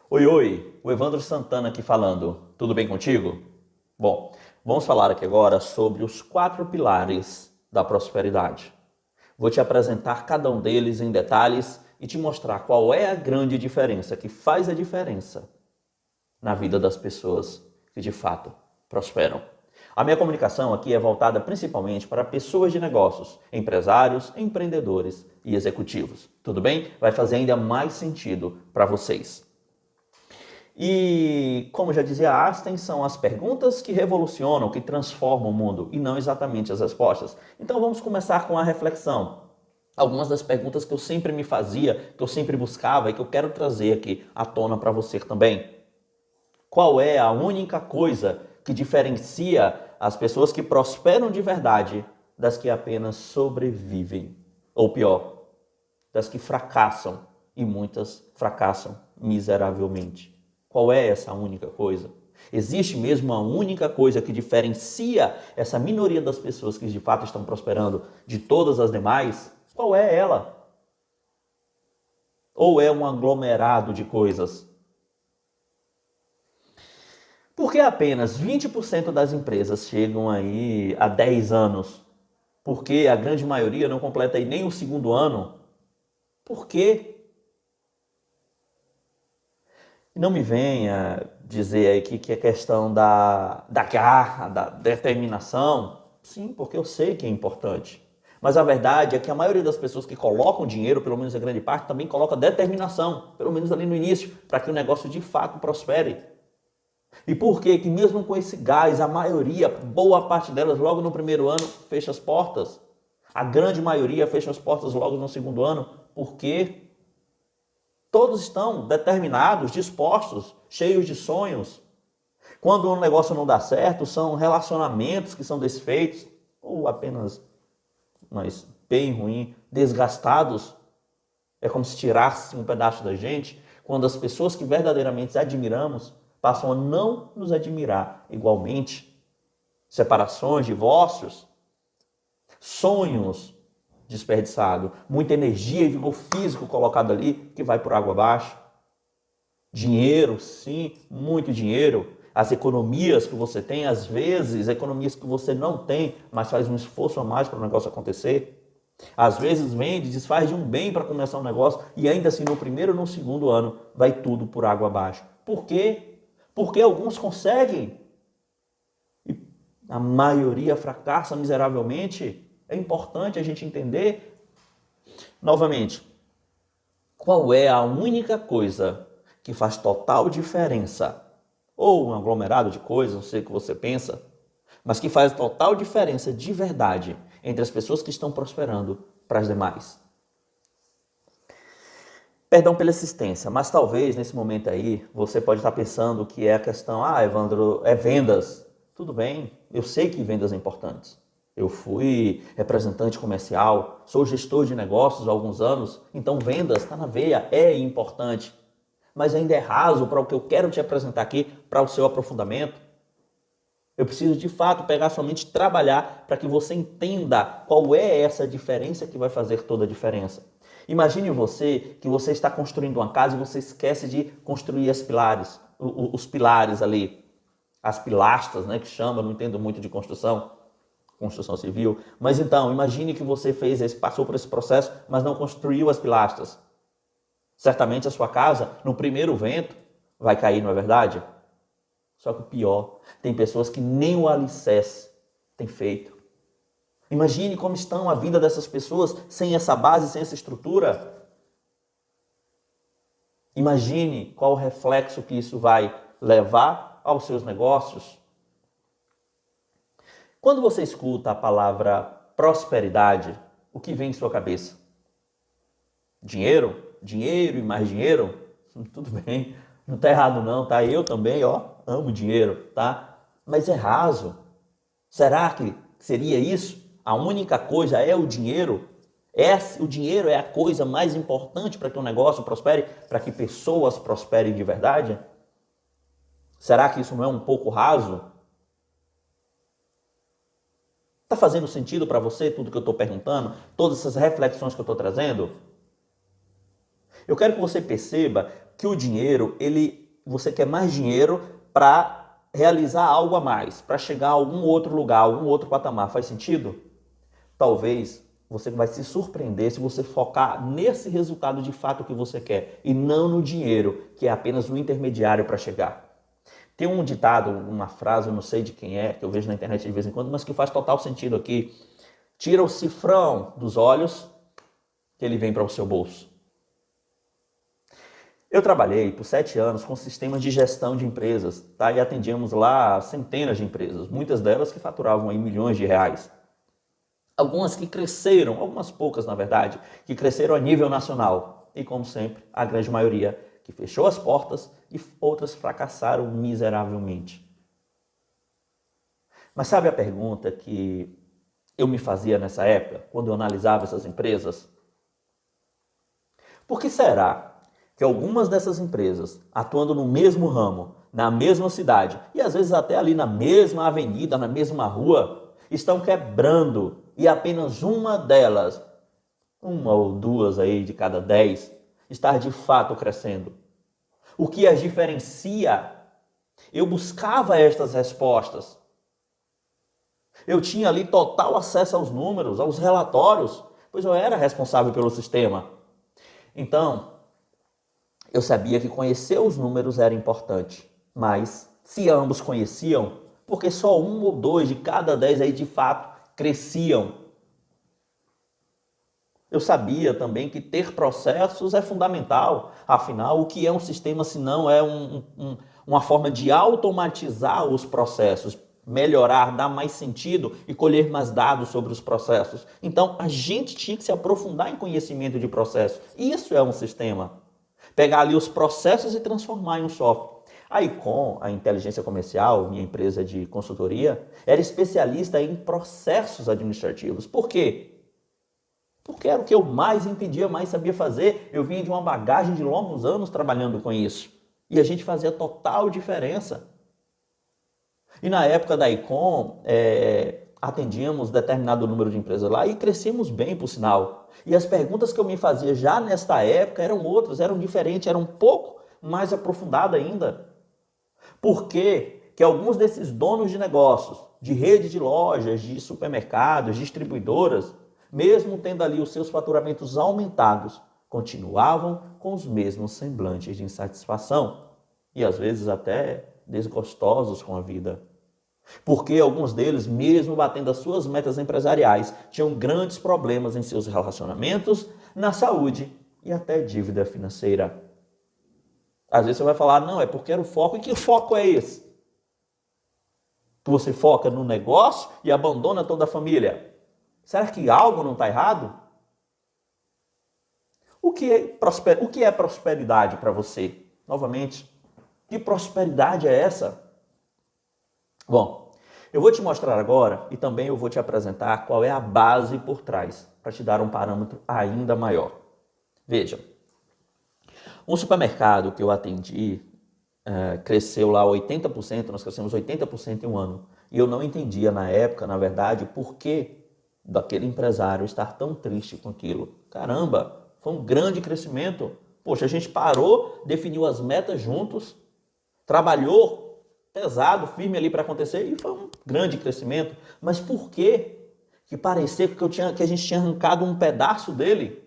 Oi, oi, o Evandro Santana aqui falando. Tudo bem contigo? Bom, vamos falar aqui agora sobre os 4 pilares da prosperidade. Vou te apresentar cada um deles em detalhes e te mostrar qual é a grande diferença que faz a diferença na vida das pessoas que de fato prosperam. A minha comunicação aqui é voltada principalmente para pessoas de negócios, empresários, empreendedores e executivos. Tudo bem? Vai fazer ainda mais sentido para vocês. E, como já dizia Einstein, são as perguntas que revolucionam, que transformam o mundo, e não exatamente as respostas. Então vamos começar com a reflexão. Algumas das perguntas que eu sempre me fazia, que eu sempre buscava e que eu quero trazer aqui à tona para você também. Qual é a única coisa que diferencia as pessoas que prosperam de verdade das que apenas sobrevivem? Ou pior, das que fracassam, e muitas fracassam miseravelmente. Qual é essa única coisa? Existe mesmo uma única coisa que diferencia essa minoria das pessoas que de fato estão prosperando de todas as demais? Qual é ela? Ou é um aglomerado de coisas? Por que apenas 20% das empresas chegam aí a 10 anos? Por que a grande maioria não completa aí nem o segundo ano? Por quê? Não me venha dizer aí que é questão da garra, da determinação. Sim, porque eu sei que é importante. Mas a verdade é que a maioria das pessoas que colocam dinheiro, pelo menos a grande parte, também coloca determinação, pelo menos ali no início, para que o negócio de fato prospere. E por que que mesmo com esse gás, a maioria, boa parte delas, logo no primeiro ano, fecha as portas? A grande maioria fecha as portas logo no segundo ano. Por quê? Todos estão determinados, dispostos, cheios de sonhos. Quando um negócio não dá certo, são relacionamentos que são desfeitos, ou apenas, mas bem ruim, desgastados. É como se tirasse um pedaço da gente. Quando as pessoas que verdadeiramente admiramos passam a não nos admirar igualmente. Separações, divórcios, sonhos desperdiçados, muita energia e vigor físico colocado ali que vai por água abaixo. Dinheiro, sim, muito dinheiro. As economias que você tem, às vezes, economias que você não tem, mas faz um esforço a mais para o negócio acontecer. Às vezes vende, desfaz de um bem para começar um negócio e ainda assim no primeiro ou no segundo ano vai tudo por água abaixo. Por quê? Porque alguns conseguem e a maioria fracassa miseravelmente. É importante a gente entender, novamente, qual é a única coisa que faz total diferença, ou um aglomerado de coisas, não sei o que você pensa, mas que faz total diferença de verdade entre as pessoas que estão prosperando para as demais. Perdão pela insistência, mas talvez nesse momento aí você pode estar pensando que é a questão, Evandro, é vendas. Tudo bem, eu sei que vendas é importantes. Eu fui representante comercial, sou gestor de negócios há alguns anos, então vendas está na veia, é importante. Mas ainda é raso para o que eu quero te apresentar aqui, para o seu aprofundamento. Eu preciso de fato pegar somente trabalhar para que você entenda qual é essa diferença que vai fazer toda a diferença. Imagine você que você está construindo uma casa e você esquece de construir os pilares ali, as pilastras, né, que chama, não entendo muito de construção civil, mas então, imagine que você passou por esse processo, mas não construiu as pilastras. Certamente a sua casa, no primeiro vento, vai cair, não é verdade? Só que o pior, tem pessoas que nem o alicerce têm feito. Imagine como estão a vida dessas pessoas sem essa base, sem essa estrutura. Imagine qual o reflexo que isso vai levar aos seus negócios. Quando você escuta a palavra prosperidade, o que vem em sua cabeça? Dinheiro? Dinheiro e mais dinheiro? Tudo bem, não está errado não, tá? Eu também, amo dinheiro, tá? Mas é raso. Será que seria isso? A única coisa é o dinheiro? O dinheiro é a coisa mais importante para que um negócio prospere, para que pessoas prosperem de verdade? Será que isso não é um pouco raso? Está fazendo sentido para você tudo que eu estou perguntando? Todas essas reflexões que eu estou trazendo? Eu quero que você perceba que o dinheiro, você quer mais dinheiro para realizar algo a mais, para chegar a algum outro lugar, algum outro patamar. Faz sentido? Talvez você vai se surpreender se você focar nesse resultado de fato que você quer e não no dinheiro, que é apenas um intermediário para chegar. Tem um ditado, uma frase, eu não sei de quem é, que eu vejo na internet de vez em quando, mas que faz total sentido aqui. Tira o cifrão dos olhos, que ele vem para o seu bolso. Eu trabalhei por 7 anos com sistemas de gestão de empresas, tá? E atendíamos lá centenas de empresas, muitas delas que faturavam aí milhões de reais. Algumas que cresceram, algumas poucas na verdade, que cresceram a nível nacional. E como sempre, a grande maioria que fechou as portas e outras fracassaram miseravelmente. Mas sabe a pergunta que eu me fazia nessa época, quando eu analisava essas empresas? Por que será que algumas dessas empresas, atuando no mesmo ramo, na mesma cidade, e às vezes até ali na mesma avenida, na mesma rua, estão quebrando e apenas uma delas, uma ou duas aí de cada 10, está de fato crescendo? O que as diferencia? Eu buscava estas respostas. Eu tinha ali total acesso aos números, aos relatórios, pois eu era responsável pelo sistema. Então, eu sabia que conhecer os números era importante, mas se ambos conheciam, porque só um ou dois de cada 10 aí de fato cresciam. Eu sabia também que ter processos é fundamental. Afinal, o que é um sistema se não é uma forma de automatizar os processos, melhorar, dar mais sentido e colher mais dados sobre os processos? Então, a gente tinha que se aprofundar em conhecimento de processos. Isso é um sistema. Pegar ali os processos e transformar em um software. A Icom, a inteligência comercial, minha empresa de consultoria, era especialista em processos administrativos. Por quê? Porque era o que eu mais entendia, mais sabia fazer. Eu vinha de uma bagagem de longos anos trabalhando com isso. E a gente fazia total diferença. E na época da Icom, atendíamos determinado número de empresas lá e crescíamos bem, por sinal. E as perguntas que eu me fazia já nesta época eram outras, eram diferentes, eram um pouco mais aprofundadas ainda. Por que alguns desses donos de negócios, de rede de lojas, de supermercados, distribuidoras, mesmo tendo ali os seus faturamentos aumentados, continuavam com os mesmos semblantes de insatisfação e às vezes até desgostosos com a vida? Porque alguns deles, mesmo batendo as suas metas empresariais, tinham grandes problemas em seus relacionamentos, na saúde e até dívida financeira. Às vezes você vai falar, não, é porque era o foco. E que foco é esse? Que você foca no negócio e abandona toda a família. Será que algo não está errado? O que é prosperidade para você? Novamente, que prosperidade é essa? Bom, eu vou te mostrar agora e também eu vou te apresentar qual é a base por trás, para te dar um parâmetro ainda maior. Veja, um supermercado que eu atendi cresceu lá 80%, nós crescemos 80% em um ano. E eu não entendia na época, na verdade, por que daquele empresário estar tão triste com aquilo. Caramba, foi um grande crescimento. Poxa, a gente parou, definiu as metas juntos, trabalhou pesado, firme ali para acontecer e foi um grande crescimento. Mas por quê? Que parecia que a gente tinha arrancado um pedaço dele.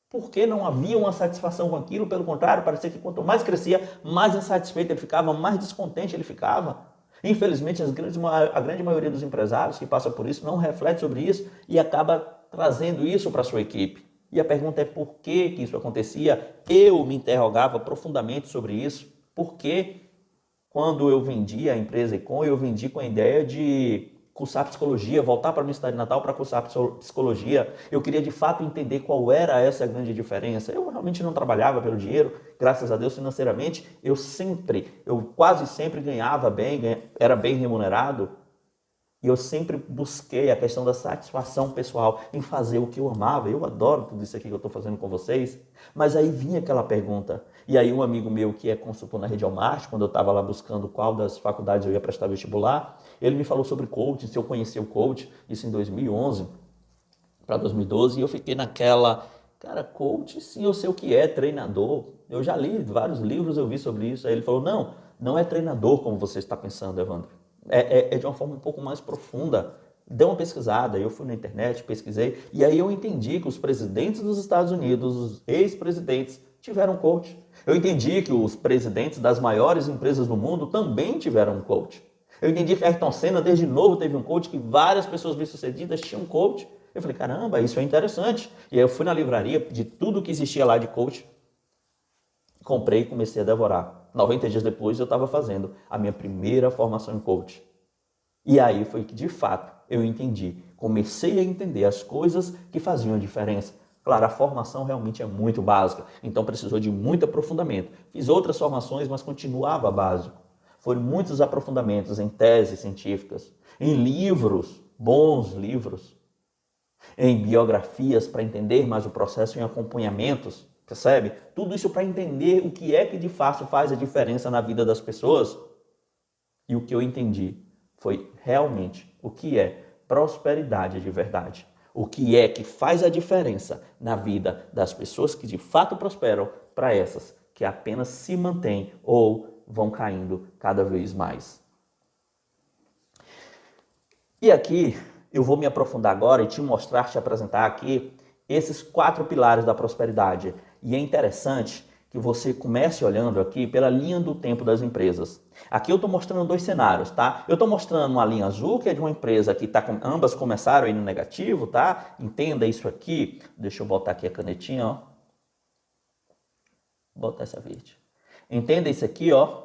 Por que não havia uma satisfação com aquilo? Pelo contrário, parecia que quanto mais crescia, mais insatisfeito ele ficava, mais descontente ele ficava. Infelizmente, a grande maioria dos empresários que passa por isso não reflete sobre isso e acaba trazendo isso para a sua equipe. E a pergunta é por que isso acontecia? Eu me interrogava profundamente sobre isso. Por que quando eu vendi a empresa Icom, eu vendi com a ideia de cursar psicologia, voltar para a minha cidade natal para cursar psicologia. Eu queria de fato entender qual era essa grande diferença. Eu realmente não trabalhava pelo dinheiro, graças a Deus financeiramente. Eu quase sempre ganhava bem, era bem remunerado. E eu sempre busquei a questão da satisfação pessoal em fazer o que eu amava. Eu adoro tudo isso aqui que eu estou fazendo com vocês. Mas aí vinha aquela pergunta. E aí um amigo meu que é consultor na Rede Almart, quando eu estava lá buscando qual das faculdades eu ia prestar vestibular, ele me falou sobre coaching, se eu conhecia o coaching, isso em 2011 para 2012. E eu fiquei naquela, cara, coaching sim, eu sei o que é, treinador. Eu já li vários livros, eu vi sobre isso. Aí ele falou, não é treinador como você está pensando, Evandro. É de uma forma um pouco mais profunda. Dê uma pesquisada, eu fui na internet, pesquisei, e aí eu entendi que os presidentes dos Estados Unidos, os ex-presidentes, tiveram coach. Eu entendi que os presidentes das maiores empresas do mundo também tiveram um coach. Eu entendi que Ayrton Senna, desde novo, teve um coach, que várias pessoas bem-sucedidas tinham um coach. Eu falei, caramba, isso é interessante. E aí eu fui na livraria, de tudo que existia lá de coach, comprei e comecei a devorar. 90 dias depois eu estava fazendo a minha primeira formação em coach. E aí foi que, de fato, eu entendi. Comecei a entender as coisas que faziam a diferença. Claro, a formação realmente é muito básica, então precisou de muito aprofundamento. Fiz outras formações, mas continuava básico. Foram muitos aprofundamentos em teses científicas, em livros, bons livros, em biografias para entender mais o processo, em acompanhamentos, percebe? Tudo isso para entender o que é que de fato faz a diferença na vida das pessoas. E o que eu entendi foi realmente o que é prosperidade de verdade. O que é que faz a diferença na vida das pessoas que de fato prosperam para essas que apenas se mantêm ou vão caindo cada vez mais. E aqui eu vou me aprofundar agora e te mostrar, te apresentar aqui esses 4 pilares da prosperidade. E é interessante que você comece olhando aqui pela linha do tempo das empresas. Aqui eu estou mostrando 2 cenários, tá? Eu estou mostrando uma linha azul, que é de uma empresa que ambas começaram aí no negativo, tá? Entenda isso aqui. Deixa eu botar aqui a canetinha, ó. Vou botar essa verde. Entenda isso aqui, ó,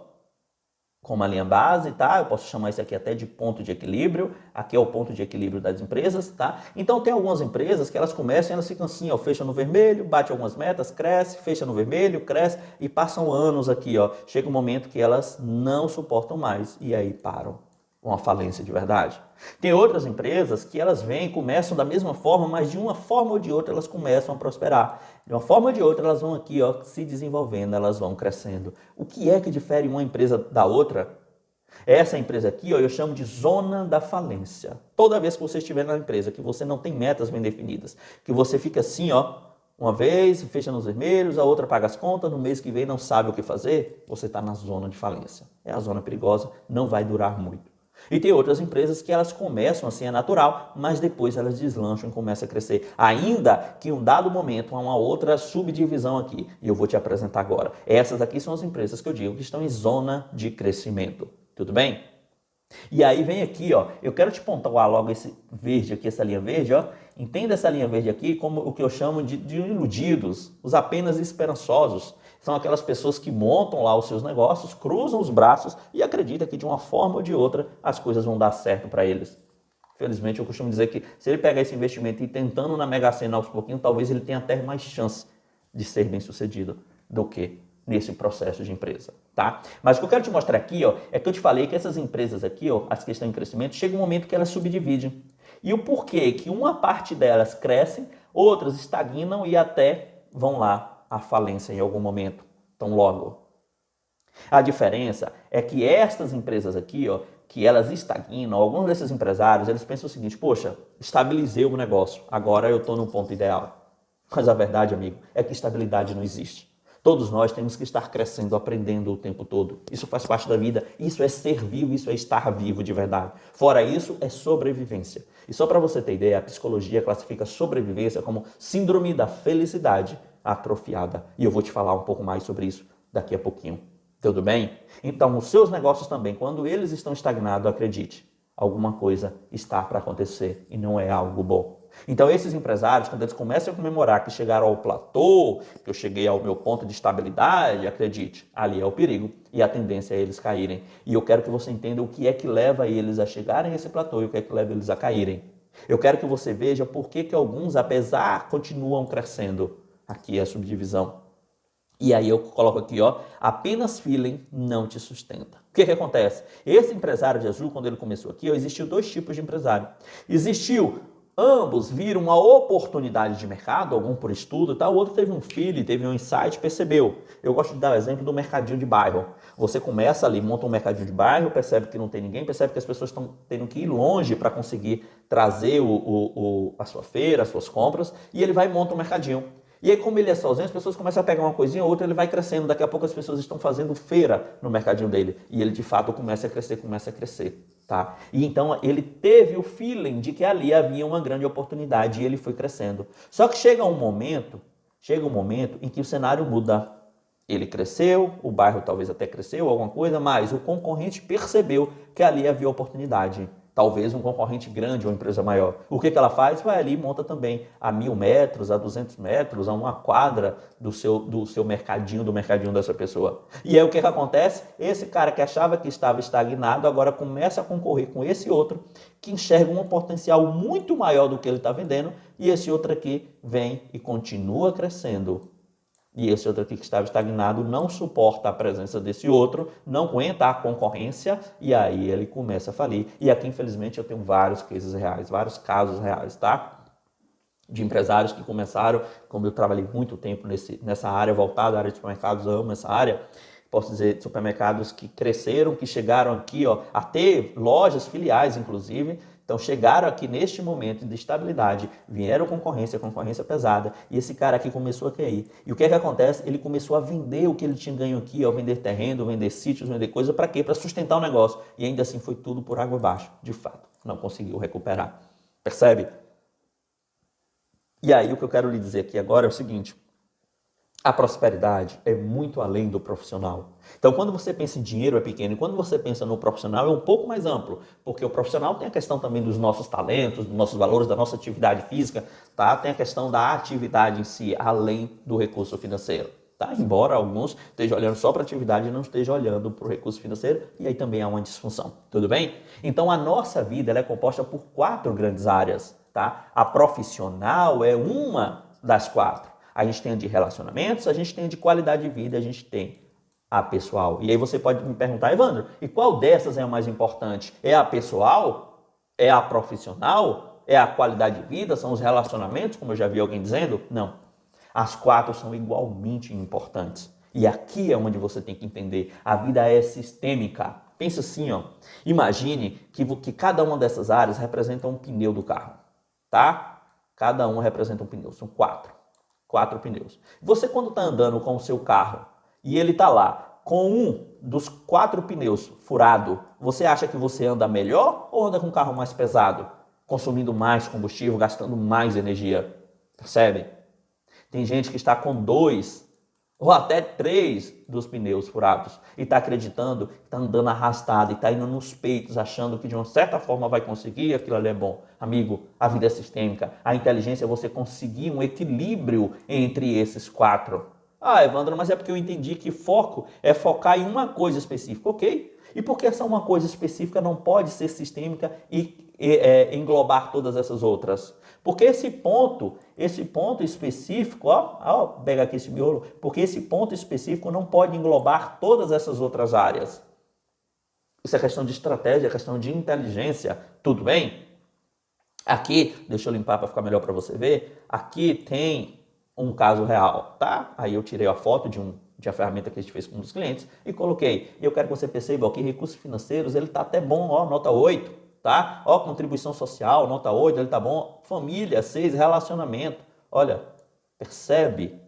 como a linha base, tá? Eu posso chamar isso aqui até de ponto de equilíbrio. Aqui é o ponto de equilíbrio das empresas, tá? Então tem algumas empresas que elas começam e elas ficam assim, ó, fecha no vermelho, bate algumas metas, cresce, fecha no vermelho, cresce e passam anos aqui, ó. Chega um momento que elas não suportam mais e aí param. Uma falência de verdade. Tem outras empresas que elas vêm e começam da mesma forma, mas de uma forma ou de outra elas começam a prosperar. De uma forma ou de outra elas vão aqui, ó, se desenvolvendo, elas vão crescendo. O que é que difere uma empresa da outra? Essa empresa aqui, ó, eu chamo de zona da falência. Toda vez que você estiver na empresa, que você não tem metas bem definidas, que você fica assim, ó, uma vez, fecha nos vermelhos, a outra paga as contas, no mês que vem não sabe o que fazer, você está na zona de falência. É a zona perigosa, não vai durar muito. E tem outras empresas que elas começam assim, é natural, mas depois elas deslancham e começam a crescer. Ainda que em um dado momento há uma outra subdivisão aqui, e eu vou te apresentar agora. Essas aqui são as empresas que eu digo que estão em zona de crescimento. Tudo bem? E aí vem aqui, ó, eu quero te pontuar logo esse verde aqui, essa linha verde, ó. Entenda essa linha verde aqui como o que eu chamo de iludidos, os apenas esperançosos. São aquelas pessoas que montam lá os seus negócios, cruzam os braços e acreditam que de uma forma ou de outra as coisas vão dar certo para eles. Felizmente eu costumo dizer que se ele pegar esse investimento e ir tentando na Mega Sena aos pouquinhos, talvez ele tenha até mais chance de ser bem sucedido do que nesse processo de empresa, tá? Mas o que eu quero te mostrar aqui, ó, é que eu te falei que essas empresas aqui, ó, as que estão em crescimento, chega um momento que elas subdividem. E o porquê que uma parte delas crescem, outras estagnam e até vão lá à falência em algum momento, tão logo. A diferença é que estas empresas aqui, ó, que elas estagnam, alguns desses empresários, eles pensam o seguinte, poxa, estabilizei o negócio, agora eu estou no ponto ideal. Mas a verdade, amigo, é que estabilidade não existe. Todos nós temos que estar crescendo, aprendendo o tempo todo. Isso faz parte da vida, isso é ser vivo, isso é estar vivo de verdade. Fora isso, é sobrevivência. E só para você ter ideia, a psicologia classifica sobrevivência como síndrome da felicidade atrofiada. E eu vou te falar um pouco mais sobre isso daqui a pouquinho. Tudo bem? Então, os seus negócios também, quando eles estão estagnados, acredite, alguma coisa está para acontecer e não é algo bom. Então, esses empresários, quando eles começam a comemorar que chegaram ao platô, que eu cheguei ao meu ponto de estabilidade, acredite, ali é o perigo e a tendência é eles caírem. E eu quero que você entenda o que é que leva eles a chegarem a esse platô e o que é que leva eles a caírem. Eu quero que você veja por que alguns, apesar, continuam crescendo. Aqui é a subdivisão. E aí eu coloco aqui, ó, apenas feeling não te sustenta. O que acontece? Esse empresário de azul, quando ele começou aqui, ó, existiu 2 tipos de empresário. Ambos viram uma oportunidade de mercado, algum por estudo, tá? O outro teve um feeling, teve um insight, percebeu. Eu gosto de dar o exemplo do mercadinho de bairro. Você começa ali, monta um mercadinho de bairro, percebe que não tem ninguém, percebe que as pessoas estão tendo que ir longe para conseguir trazer a sua feira, as suas compras, e ele vai e monta um mercadinho. E aí, como ele é sozinho, as pessoas começam a pegar uma coisinha ou outra, ele vai crescendo. Daqui a pouco as pessoas estão fazendo feira no mercadinho dele. E ele, de fato, começa a crescer, tá? E então, ele teve o feeling de que ali havia uma grande oportunidade e ele foi crescendo. Só que chega um momento em que o cenário muda. Ele cresceu, o bairro talvez até cresceu, alguma coisa, mas o concorrente percebeu que ali havia oportunidade. Talvez um concorrente grande, uma empresa maior. O que ela faz? Vai ali e monta também a 1.000 metros, a 200 metros, a uma quadra do seu mercadinho, do mercadinho dessa pessoa. E aí o que acontece? Esse cara que achava que estava estagnado, agora começa a concorrer com esse outro, que enxerga um potencial muito maior do que ele está vendendo, e esse outro aqui vem e continua crescendo. E esse outro aqui que estava estagnado não suporta a presença desse outro, não aguenta a concorrência e aí ele começa a falir. E aqui, infelizmente, eu tenho vários cases reais, vários casos reais, tá? De empresários que começaram, como eu trabalhei muito tempo nessa área, voltada à área de supermercados, eu amo essa área, posso dizer, supermercados que cresceram, que chegaram aqui a ter lojas filiais, inclusive. Então chegaram aqui neste momento de estabilidade, vieram concorrência pesada, e esse cara aqui começou a cair. E o que acontece? Ele começou a vender o que ele tinha ganho aqui, vender terreno, vender sítios, vender coisa, para quê? Para sustentar o negócio. E ainda assim foi tudo por água abaixo, de fato. Não conseguiu recuperar. Percebe? E aí o que eu quero lhe dizer aqui agora é o seguinte: a prosperidade é muito além do profissional. Então, quando você pensa em dinheiro é pequeno, e quando você pensa no profissional é um pouco mais amplo, porque o profissional tem a questão também dos nossos talentos, dos nossos valores, da nossa atividade física, tá? Tem a questão da atividade em si, além do recurso financeiro. Tá? Embora alguns estejam olhando só para a atividade e não estejam olhando para o recurso financeiro, e aí também há uma disfunção, tudo bem? Então, a nossa vida ela é composta por 4 grandes áreas. Tá? A profissional é uma das 4. A gente tem a de relacionamentos, a gente tem a de qualidade de vida, a gente tem a pessoal. E aí você pode me perguntar, Evandro, e qual dessas é a mais importante? É a pessoal? É a profissional? É a qualidade de vida? São os relacionamentos, como eu já vi alguém dizendo? Não. As 4 são igualmente importantes. E aqui é onde você tem que entender. A vida é sistêmica. Pensa assim, imagine que cada uma dessas áreas representa um pneu do carro. Tá? Cada uma representa um pneu. São 4 pneus. Você quando está andando com o seu carro e ele está lá com um dos 4 pneus furado, você acha que você anda melhor ou anda com um carro mais pesado? Consumindo mais combustível, gastando mais energia. Percebe? Tem gente que está com 2 ou até 3 dos pneus furados e está acreditando, está andando arrastado e está indo nos peitos, achando que de uma certa forma vai conseguir, aquilo ali é bom. Amigo, a vida é sistêmica. A inteligência é você conseguir um equilíbrio entre esses 4. Ah, Evandro, mas é porque eu entendi que foco é focar em uma coisa específica. Ok. E porque essa uma coisa específica não pode ser sistêmica e englobar todas essas outras? Porque esse ponto específico, pega aqui esse miolo, porque esse ponto específico não pode englobar todas essas outras áreas. Isso é questão de estratégia, é questão de inteligência, tudo bem? Aqui, deixa eu limpar para ficar melhor para você ver, aqui tem um caso real, tá? Aí eu tirei a foto de uma ferramenta que a gente fez com um dos clientes e coloquei. E eu quero que você perceba que recursos financeiros, ele tá até bom, nota 8. Tá? Contribuição social, nota 8, ele tá bom. Família, 6, relacionamento. Olha, percebe?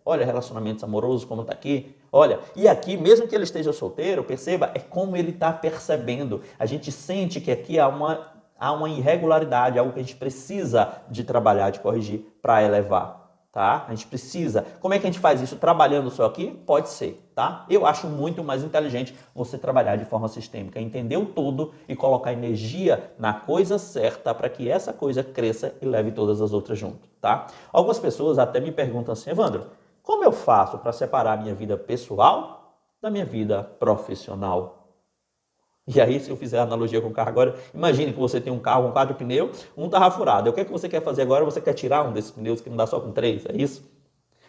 Olha, relacionamentos amorosos, como tá aqui. Olha, e aqui, mesmo que ele esteja solteiro, perceba, é como ele tá percebendo. A gente sente que aqui há uma irregularidade, algo que a gente precisa de trabalhar, de corrigir para elevar. Tá? A gente precisa. Como é que a gente faz isso? Trabalhando só aqui? Pode ser, tá? Eu acho muito mais inteligente você trabalhar de forma sistêmica, entender o todo e colocar energia na coisa certa para que essa coisa cresça e leve todas as outras junto, tá? Algumas pessoas até me perguntam assim, Evandro, como eu faço para separar a minha vida pessoal da minha vida profissional? E aí, se eu fizer a analogia com o carro agora, imagine que você tem um carro com 4 pneus, um estava furado. O que é que você quer fazer agora? Você quer tirar um desses pneus que não dá só com 3, é isso?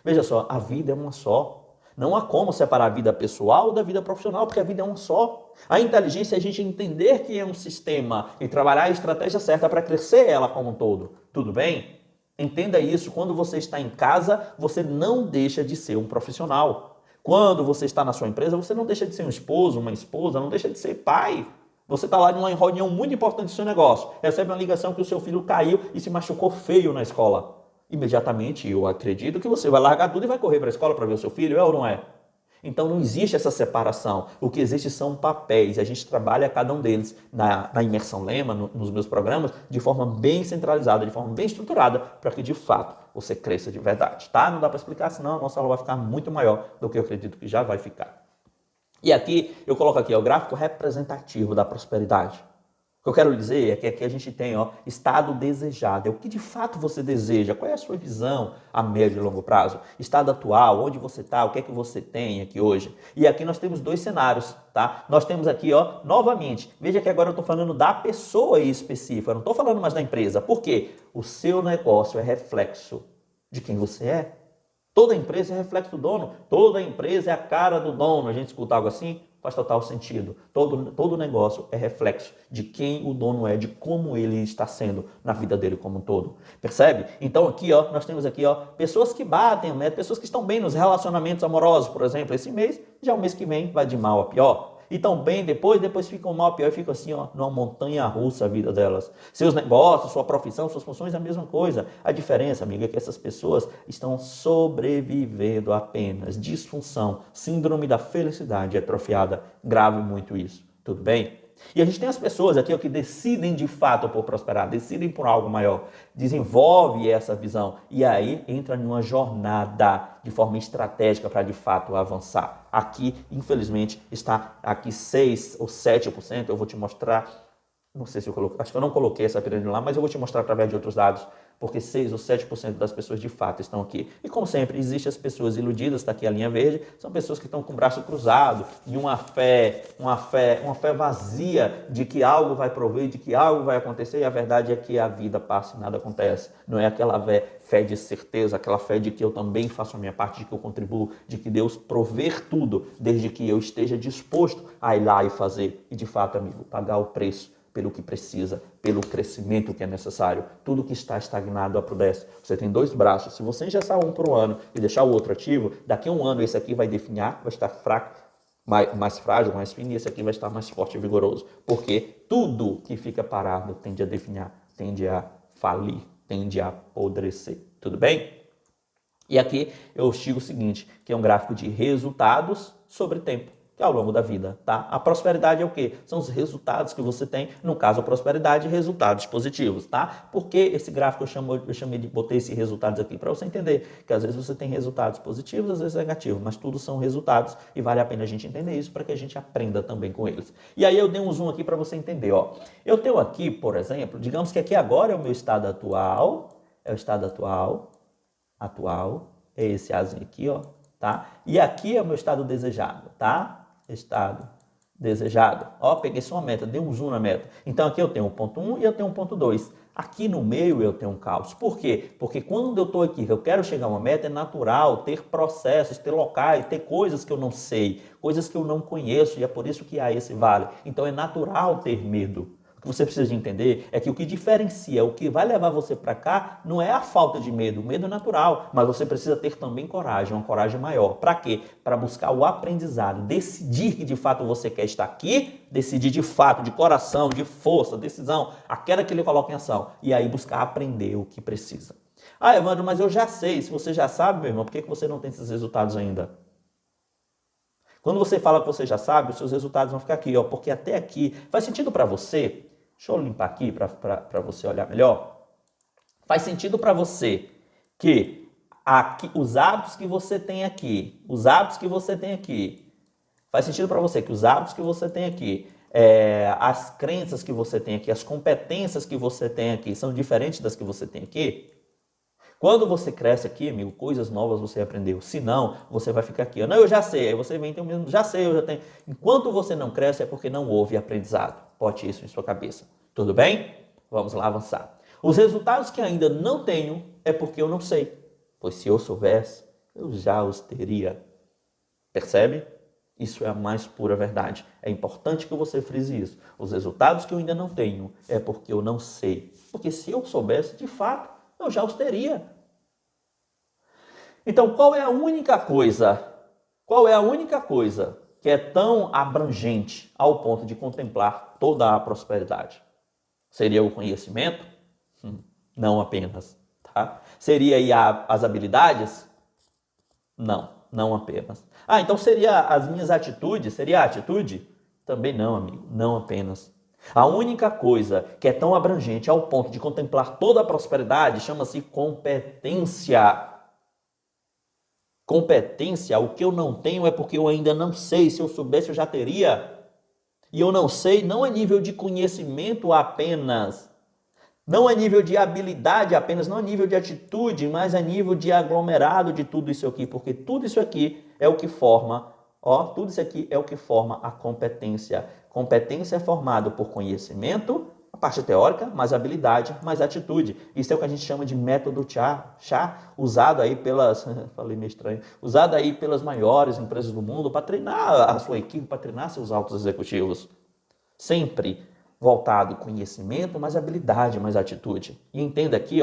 Veja só, a vida é uma só. Não há como separar a vida pessoal da vida profissional, porque a vida é uma só. A inteligência é a gente entender que é um sistema e trabalhar a estratégia certa para crescer ela como um todo. Tudo bem? Entenda isso, quando você está em casa, você não deixa de ser um profissional. Quando você está na sua empresa, você não deixa de ser um esposo, uma esposa, não deixa de ser pai. Você está lá numa reunião muito importante do seu negócio, recebe uma ligação que o seu filho caiu e se machucou feio na escola. imediatamente eu acredito que você vai largar tudo e vai correr para a escola para ver o seu filho, é ou não é? Então não existe essa separação. O que existe são papéis. A gente trabalha cada um deles na imersão Lema, nos meus programas, de forma bem centralizada, de forma bem estruturada, para que de fato você cresça de verdade. Tá? Não dá para explicar, senão a nossa aula vai ficar muito maior do que eu acredito que já vai ficar. E aqui eu coloco aqui o gráfico representativo da prosperidade. O que eu quero dizer é que aqui a gente tem estado desejado, é o que de fato você deseja, qual é a sua visão a médio e longo prazo, estado atual, onde você está, o que é que você tem aqui hoje. E aqui nós temos dois cenários, tá? Nós temos aqui, novamente, veja que agora eu estou falando da pessoa específica, eu não estou falando mais da empresa, por quê? O seu negócio é reflexo de quem você é. Toda empresa é reflexo do dono, toda empresa é a cara do dono, a gente escuta algo assim? Faz total sentido. Todo negócio é reflexo de quem o dono é, de como ele está sendo na vida dele como um todo. Percebe? Então aqui, nós temos aqui, pessoas que batem a meta, pessoas que estão bem nos relacionamentos amorosos, por exemplo, esse mês, já o mês que vem vai de mal a pior. E estão bem depois ficam mal, pior, e ficam assim, numa montanha russa a vida delas. Seus negócios, sua profissão, suas funções, a mesma coisa. A diferença, amiga, é que essas pessoas estão sobrevivendo apenas. Disfunção, síndrome da felicidade atrofiada, grave muito isso. Tudo bem? E a gente tem as pessoas aqui que decidem de fato por prosperar, decidem por algo maior, desenvolve essa visão e aí entra numa jornada de forma estratégica para de fato avançar. Aqui, infelizmente, está aqui 6 ou 7%, eu vou te mostrar, não sei se eu coloquei, acho que eu não coloquei essa pirâmide lá, mas eu vou te mostrar através de outros dados, porque 6 ou 7% das pessoas de fato estão aqui. E como sempre, existem as pessoas iludidas, está aqui a linha verde, são pessoas que estão com o braço cruzado, de uma fé vazia de que algo vai prover, de que algo vai acontecer, e a verdade é que a vida passa e nada acontece. Não é aquela fé de certeza, aquela fé de que eu também faço a minha parte, de que eu contribuo, de que Deus prover tudo, desde que eu esteja disposto a ir lá e fazer. E de fato, amigo, pagar o preço pelo que precisa, pelo crescimento que é necessário. Tudo que está estagnado apodrece. Você tem dois braços. Se você engessar um por um ano e deixar o outro ativo, daqui a um ano esse aqui vai definhar, vai estar fraco, mais frágil, mais fino, e esse aqui vai estar mais forte e vigoroso. Porque tudo que fica parado tende a definhar, tende a falir, tende a apodrecer. Tudo bem? E aqui eu digo o seguinte, que é um gráfico de resultados sobre tempo, que é ao longo da vida, tá? A prosperidade é o quê? São os resultados que você tem, no caso a prosperidade, resultados positivos, tá? Porque esse gráfico botei esses resultados aqui para você entender que às vezes você tem resultados positivos, às vezes negativos, mas tudo são resultados e vale a pena a gente entender isso para que a gente aprenda também com eles. E aí eu dei um zoom aqui para você entender, Eu tenho aqui, por exemplo, digamos que aqui agora é o meu estado atual, é o estado atual, é esse azinho aqui, tá? E aqui é o meu estado desejado, tá? Estado desejado. Peguei só uma meta, dei um zoom na meta. Então aqui eu tenho 1.1 e eu tenho 1.2. Aqui no meio eu tenho um caos. Por quê? Porque quando eu estou aqui, eu quero chegar a uma meta, é natural ter processos, ter locais, ter coisas que eu não sei, coisas que eu não conheço, e é por isso que há esse vale. Então é natural ter medo. O que você precisa de entender é que o que diferencia, o que vai levar você para cá, não é a falta de medo. O medo é natural, mas você precisa ter também coragem, uma coragem maior. Para quê? Para buscar o aprendizado, decidir que de fato você quer estar aqui, decidir de fato, de coração, de força, decisão, aquela que ele coloca em ação. E aí buscar aprender o que precisa. Evandro, mas eu já sei. Se você já sabe, meu irmão, por que você não tem esses resultados ainda? Quando você fala que você já sabe, os seus resultados vão ficar aqui, porque até aqui faz sentido para você. Deixa eu limpar aqui para você olhar melhor. Faz sentido para você que os hábitos que você tem aqui, faz sentido para você que os hábitos que você tem aqui, as crenças que você tem aqui, as competências que você tem aqui são diferentes das que você tem aqui? Quando você cresce aqui, amigo, coisas novas você aprendeu. Se não, você vai ficar aqui. Não, eu já sei. Aí você vem e tem o mesmo, já sei, eu já tenho. Enquanto você não cresce é porque não houve aprendizado. Bote isso em sua cabeça. Tudo bem? Vamos lá avançar. Os resultados que ainda não tenho é porque eu não sei. Pois se eu soubesse, eu já os teria. Percebe? Isso é a mais pura verdade. É importante que você frise isso. Os resultados que eu ainda não tenho é porque eu não sei. Porque se eu soubesse, de fato, eu já os teria. Então, qual é a única coisa que é tão abrangente ao ponto de contemplar toda a prosperidade? Seria o conhecimento? Não apenas, tá? Seria aí as habilidades? Não, não apenas. Então seria as minhas atitudes? Seria a atitude? Também não, amigo, não apenas. A única coisa que é tão abrangente ao ponto de contemplar toda a prosperidade chama-se competência. Competência, o que eu não tenho é porque eu ainda não sei. Se eu soubesse, eu já teria. E eu não sei, não é nível de conhecimento apenas, não é nível de habilidade apenas, não é nível de atitude, mas é nível de aglomerado de tudo isso aqui, porque tudo isso aqui é o que forma, tudo isso aqui é o que forma a competência. Competência é formada por conhecimento, a parte teórica, mais habilidade, mais atitude. Isso é o que a gente chama de método chá, usado aí pelas, falei meio estranho, usado aí pelas maiores empresas do mundo para treinar a sua equipe, para treinar seus altos executivos. Sempre voltado conhecimento, mais habilidade, mais atitude. E entenda aqui,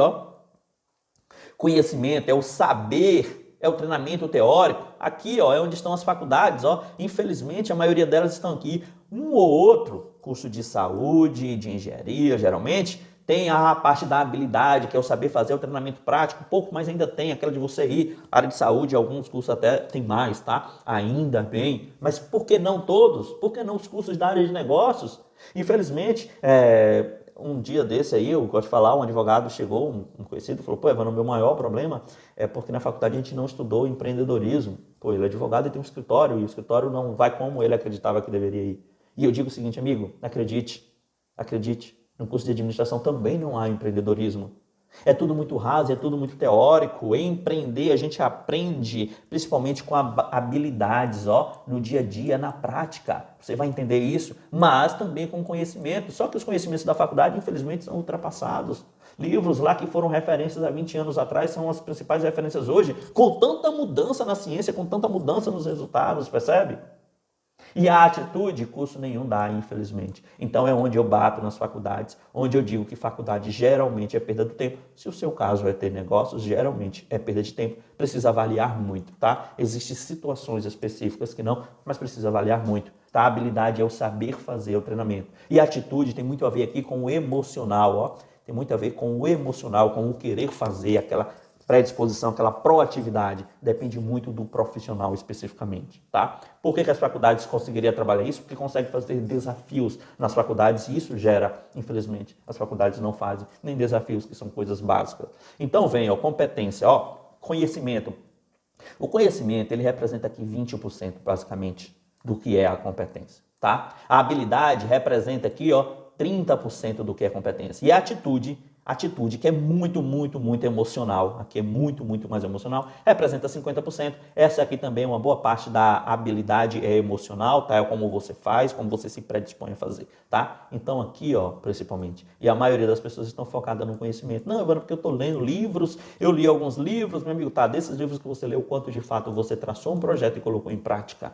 conhecimento é o saber, é o treinamento teórico. Aqui, é onde estão as faculdades, Infelizmente, a maioria delas estão aqui. Um ou outro curso de saúde, de engenharia, geralmente, tem a parte da habilidade, que é o saber fazer o treinamento prático, pouco, mas ainda tem aquela de você ir, área de saúde, alguns cursos até tem mais, tá? Ainda bem. Mas por que não todos? Por que não os cursos da área de negócios? Infelizmente, um dia desse aí, eu gosto de falar, um advogado chegou, um conhecido, falou, Evandro, o meu maior problema é porque na faculdade a gente não estudou empreendedorismo. Ele é advogado e tem um escritório, e o escritório não vai como ele acreditava que deveria ir. E eu digo o seguinte, amigo, acredite, no curso de administração também não há empreendedorismo. É tudo muito raso, é tudo muito teórico. Empreender a gente aprende principalmente com habilidades, no dia a dia, na prática. Você vai entender isso, mas também com conhecimento. Só que os conhecimentos da faculdade, infelizmente, são ultrapassados. Livros lá que foram referências há 20 anos atrás são as principais referências hoje, com tanta mudança na ciência, com tanta mudança nos resultados, percebe? E a atitude, curso nenhum dá, infelizmente. Então é onde eu bato nas faculdades, onde eu digo que faculdade geralmente é perda do tempo. Se o seu caso é ter negócios, geralmente é perda de tempo. Precisa avaliar muito, tá? Existem situações específicas que não, mas precisa avaliar muito. Tá? A habilidade é o saber fazer o treinamento. E a atitude tem muito a ver aqui com o emocional, Tem muito a ver com o emocional, com o querer fazer, aquela predisposição, aquela proatividade, depende muito do profissional especificamente, tá? Por que as faculdades conseguiriam trabalhar isso? Porque conseguem fazer desafios nas faculdades e isso gera, infelizmente, as faculdades não fazem nem desafios, que são coisas básicas. Então vem, competência, conhecimento. O conhecimento, ele representa aqui 20% basicamente do que é a competência, tá? A habilidade representa aqui, 30% do que é competência. E a atitude, que é muito, muito, muito emocional, aqui é muito, muito mais emocional, representa 50%. Essa aqui também é uma boa parte da habilidade é emocional, tá? É como você faz, como você se predispõe a fazer, tá? Então aqui, principalmente, e a maioria das pessoas estão focadas no conhecimento. Não, Evandro, porque eu estou lendo livros, eu li alguns livros, meu amigo, desses livros que você leu, quanto de fato você traçou um projeto e colocou em prática?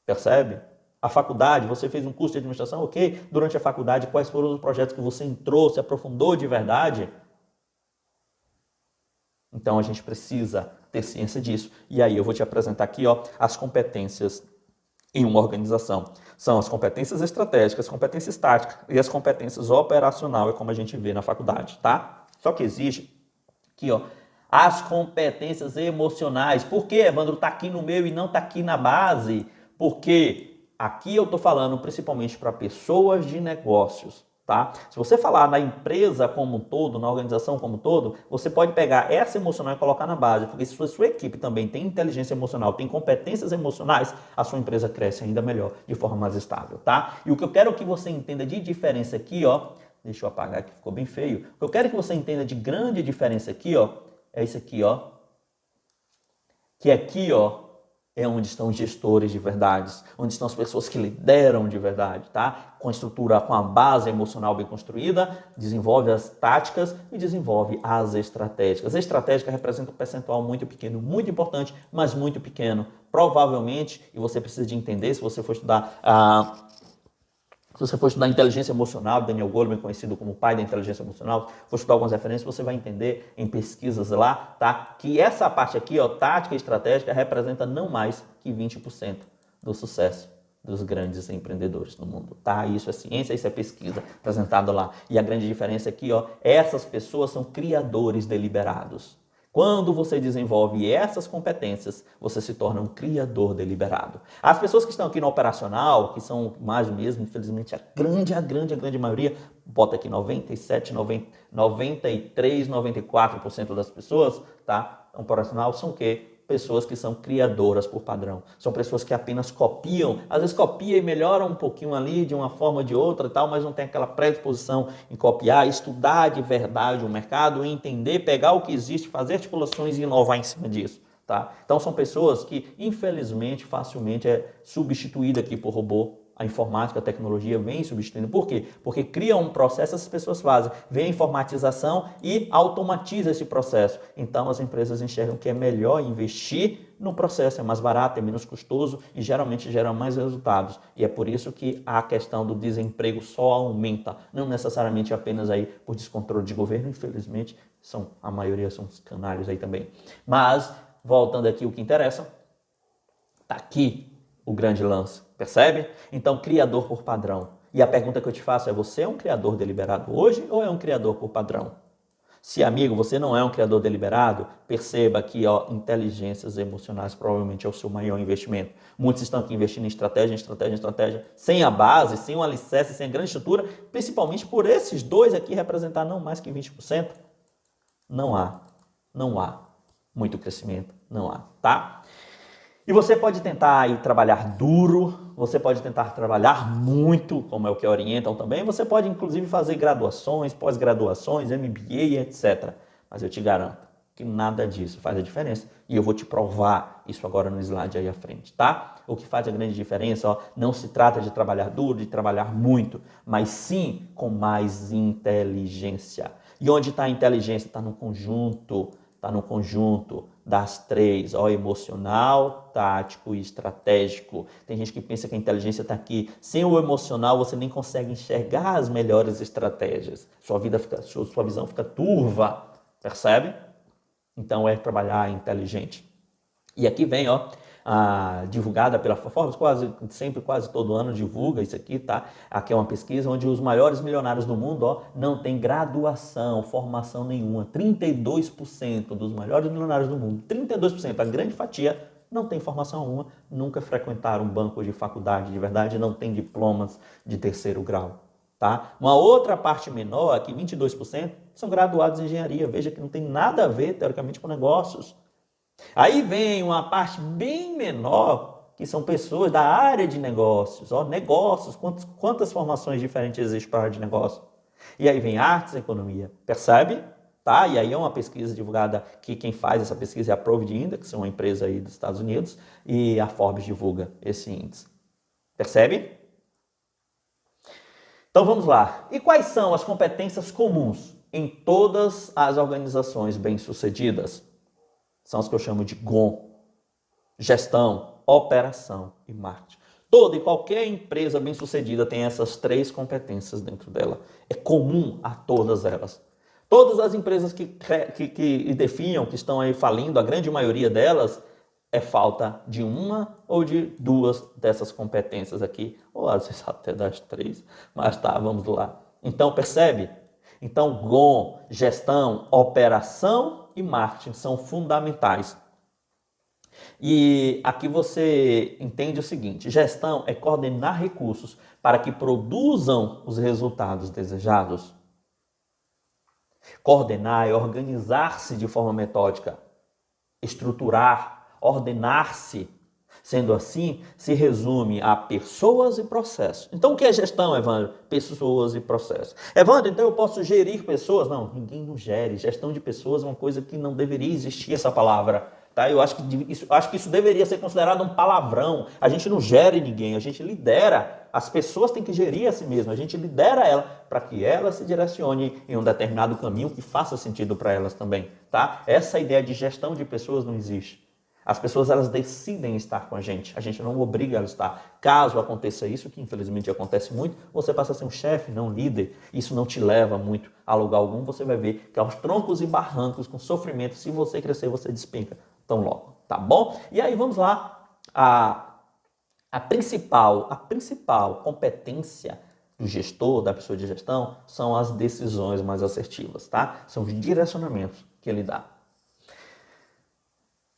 Percebe? A faculdade, você fez um curso de administração, ok? Durante a faculdade, quais foram os projetos que você entrou, se aprofundou de verdade? Então, a gente precisa ter ciência disso. E aí, eu vou te apresentar aqui, as competências em uma organização. São as competências estratégicas, as competências táticas e as competências operacional, é como a gente vê na faculdade, tá? Só que existe aqui, as competências emocionais. Por que, Evandro, tá aqui no meio e não tá aqui na base? Porque aqui eu estou falando principalmente para pessoas de negócios, tá? Se você falar na empresa como um todo, na organização como um todo, você pode pegar essa emocional e colocar na base, porque se a sua equipe também tem inteligência emocional, tem competências emocionais, a sua empresa cresce ainda melhor, de forma mais estável, tá? E o que eu quero que você entenda de diferença aqui, deixa eu apagar que ficou bem feio. O que eu quero que você entenda de grande diferença aqui, é isso aqui, que aqui, é onde estão os gestores de verdade, onde estão as pessoas que lideram de verdade, tá? Com a estrutura, com a base emocional bem construída, desenvolve as táticas e desenvolve as estratégicas. A estratégica representa um percentual muito pequeno, muito importante, mas muito pequeno. Provavelmente, e você precisa de entender, se você for estudar inteligência emocional, Daniel Goleman, conhecido como o pai da inteligência emocional, for estudar algumas referências, você vai entender em pesquisas lá, tá? Que essa parte aqui, tática e estratégica, representa não mais que 20% do sucesso. dos grandes empreendedores no mundo, tá? Isso é ciência, isso é pesquisa apresentado lá. E a grande diferença aqui, ó, essas pessoas são criadores deliberados. Quando você desenvolve essas competências, você se torna um criador deliberado. As pessoas que estão aqui no operacional, que são mais o mesmo, infelizmente a grande maioria, bota aqui 97, 90, 93, 94% das pessoas, tá? Operacional são o quê? Pessoas que são criadoras por padrão. São pessoas que apenas copiam, às vezes copia e melhora um pouquinho ali, de uma forma ou de outra e tal, mas não tem aquela predisposição em copiar, estudar de verdade o mercado, entender, pegar o que existe, fazer articulações e inovar em cima disso. Tá? Então são pessoas que, infelizmente, facilmente é substituída aqui por robô. A informática, a tecnologia vem substituindo. Por quê? Porque cria um processo, essas pessoas fazem. Vem a informatização e automatiza esse processo. Então as empresas enxergam que é melhor investir no processo, é mais barato, é menos custoso e geralmente gera mais resultados. E é por isso que a questão do desemprego só aumenta. Não necessariamente apenas aí por descontrole de governo, infelizmente, a maioria são os canários aí também. Mas, voltando aqui o que interessa, tá aqui o grande lance, percebe? Então, criador por padrão. E a pergunta que eu te faço é, você é um criador deliberado hoje ou é um criador por padrão? Se, amigo, você não é um criador deliberado, perceba que inteligências emocionais provavelmente é o seu maior investimento. Muitos estão aqui investindo em estratégia, sem a base, sem o alicerce, sem a grande estrutura, principalmente por esses dois aqui representar não mais que 20%. Não há muito crescimento, não há, tá? E você pode tentar ir trabalhar duro, você pode tentar trabalhar muito, como é o que orientam também, você pode inclusive fazer graduações, pós-graduações, MBA, etc. Mas eu te garanto que nada disso faz a diferença. E eu vou te provar isso agora no slide aí à frente, tá? O que faz a grande diferença, ó, não se trata de trabalhar duro, de trabalhar muito, mas sim com mais inteligência. E onde está a inteligência? Está no conjunto das três, emocional, tático e estratégico. Tem gente que pensa que a inteligência está aqui. Sem o emocional, você nem consegue enxergar as melhores estratégias. Sua visão fica turva, percebe? Então é trabalhar inteligente. E aqui vem, divulgada pela Forbes, quase todo ano divulga isso aqui, tá? Aqui é uma pesquisa onde os maiores milionários do mundo, não têm graduação, formação nenhuma. 32% dos maiores milionários do mundo, 32%, a grande fatia, não tem formação alguma, nunca frequentaram um banco de faculdade de verdade, não tem diplomas de terceiro grau. Tá? Uma outra parte menor, aqui 22%, são graduados em engenharia. Veja que não tem nada a ver, teoricamente, com negócios. Aí vem uma parte bem menor, que são pessoas da área de negócios. Negócios, quantas formações diferentes existem para a área de negócio? E aí vem artes e economia, percebe? Tá? E aí é uma pesquisa divulgada, que quem faz essa pesquisa é a Proved Index, uma empresa aí dos Estados Unidos, e a Forbes divulga esse índice. Percebe? Então vamos lá. E quais são as competências comuns em todas as organizações bem-sucedidas? São as que eu chamo de GOM. Gestão, operação e marketing. Toda e qualquer empresa bem-sucedida tem essas três competências dentro dela. É comum a todas elas. Todas as empresas que definham, que estão aí falindo, a grande maioria delas, é falta de uma ou de duas dessas competências aqui, ou às vezes até das três, mas tá, vamos lá. Então, percebe? Então, GOM, gestão, operação e marketing são fundamentais. E aqui você entende o seguinte, gestão é coordenar recursos para que produzam os resultados desejados. Coordenar é organizar-se de forma metódica, estruturar, ordenar-se. Sendo assim, se resume a pessoas e processos. Então, o que é gestão, Evandro? Pessoas e processos. Evandro, então eu posso gerir pessoas? Não, ninguém não gere. Gestão de pessoas é uma coisa que não deveria existir essa palavra. Tá? Eu acho que isso deveria ser considerado um palavrão. A gente não gere ninguém, a gente lidera. As pessoas têm que gerir a si mesmas. A gente lidera ela para que ela se direcione em um determinado caminho que faça sentido para elas também. Tá? Essa ideia de gestão de pessoas não existe. As pessoas, elas decidem estar com a gente não obriga elas a estar. Caso aconteça isso, que infelizmente acontece muito, você passa a ser um chefe, não um líder. Isso não te leva muito a lugar algum. Você vai ver que aos troncos e barrancos, com sofrimento, se você crescer, você despenca tão logo, tá bom? E aí vamos lá, a A principal competência do gestor, da pessoa de gestão, são as decisões mais assertivas, tá? São os direcionamentos que ele dá.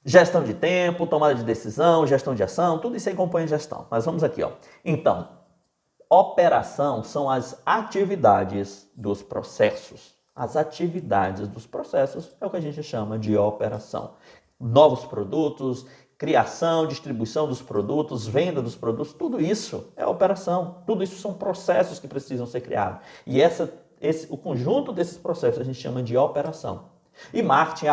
Gestão de tempo, tomada de decisão, gestão de ação, tudo isso aí compõe gestão. Mas vamos aqui, ó. Então, operação são as atividades dos processos. As atividades dos processos é o que a gente chama de operação. Novos produtos, criação, distribuição dos produtos, venda dos produtos, tudo isso é operação. Tudo isso são processos que precisam ser criados. E o conjunto desses processos a gente chama de operação. E marketing é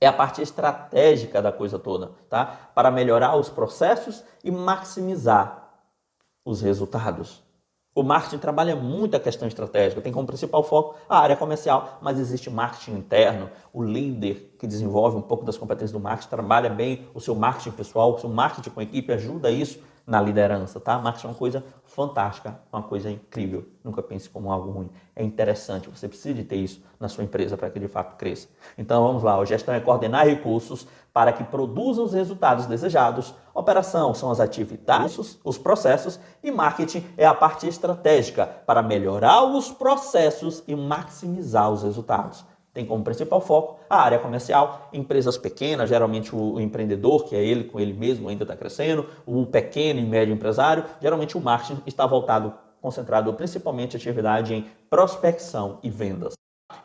a parte estratégica da coisa toda, tá? Para melhorar os processos e maximizar os resultados. O marketing trabalha muito a questão estratégica, tem como principal foco a área comercial, mas existe marketing interno. O líder que desenvolve um pouco das competências do marketing trabalha bem o seu marketing pessoal, o seu marketing com a equipe ajuda isso na liderança, tá? Marketing é uma coisa fantástica, uma coisa incrível. Nunca pense como algo ruim. É interessante, você precisa de ter isso na sua empresa para que de fato cresça. Então vamos lá, a gestão é coordenar recursos para que produzam os resultados desejados. Operação são as atividades, os processos e marketing é a parte estratégica para melhorar os processos e maximizar os resultados. Tem como principal foco a área comercial, empresas pequenas, geralmente o empreendedor, que é ele com ele mesmo, ainda está crescendo, o pequeno e médio empresário, geralmente o marketing está concentrado principalmente em atividade em prospecção e vendas.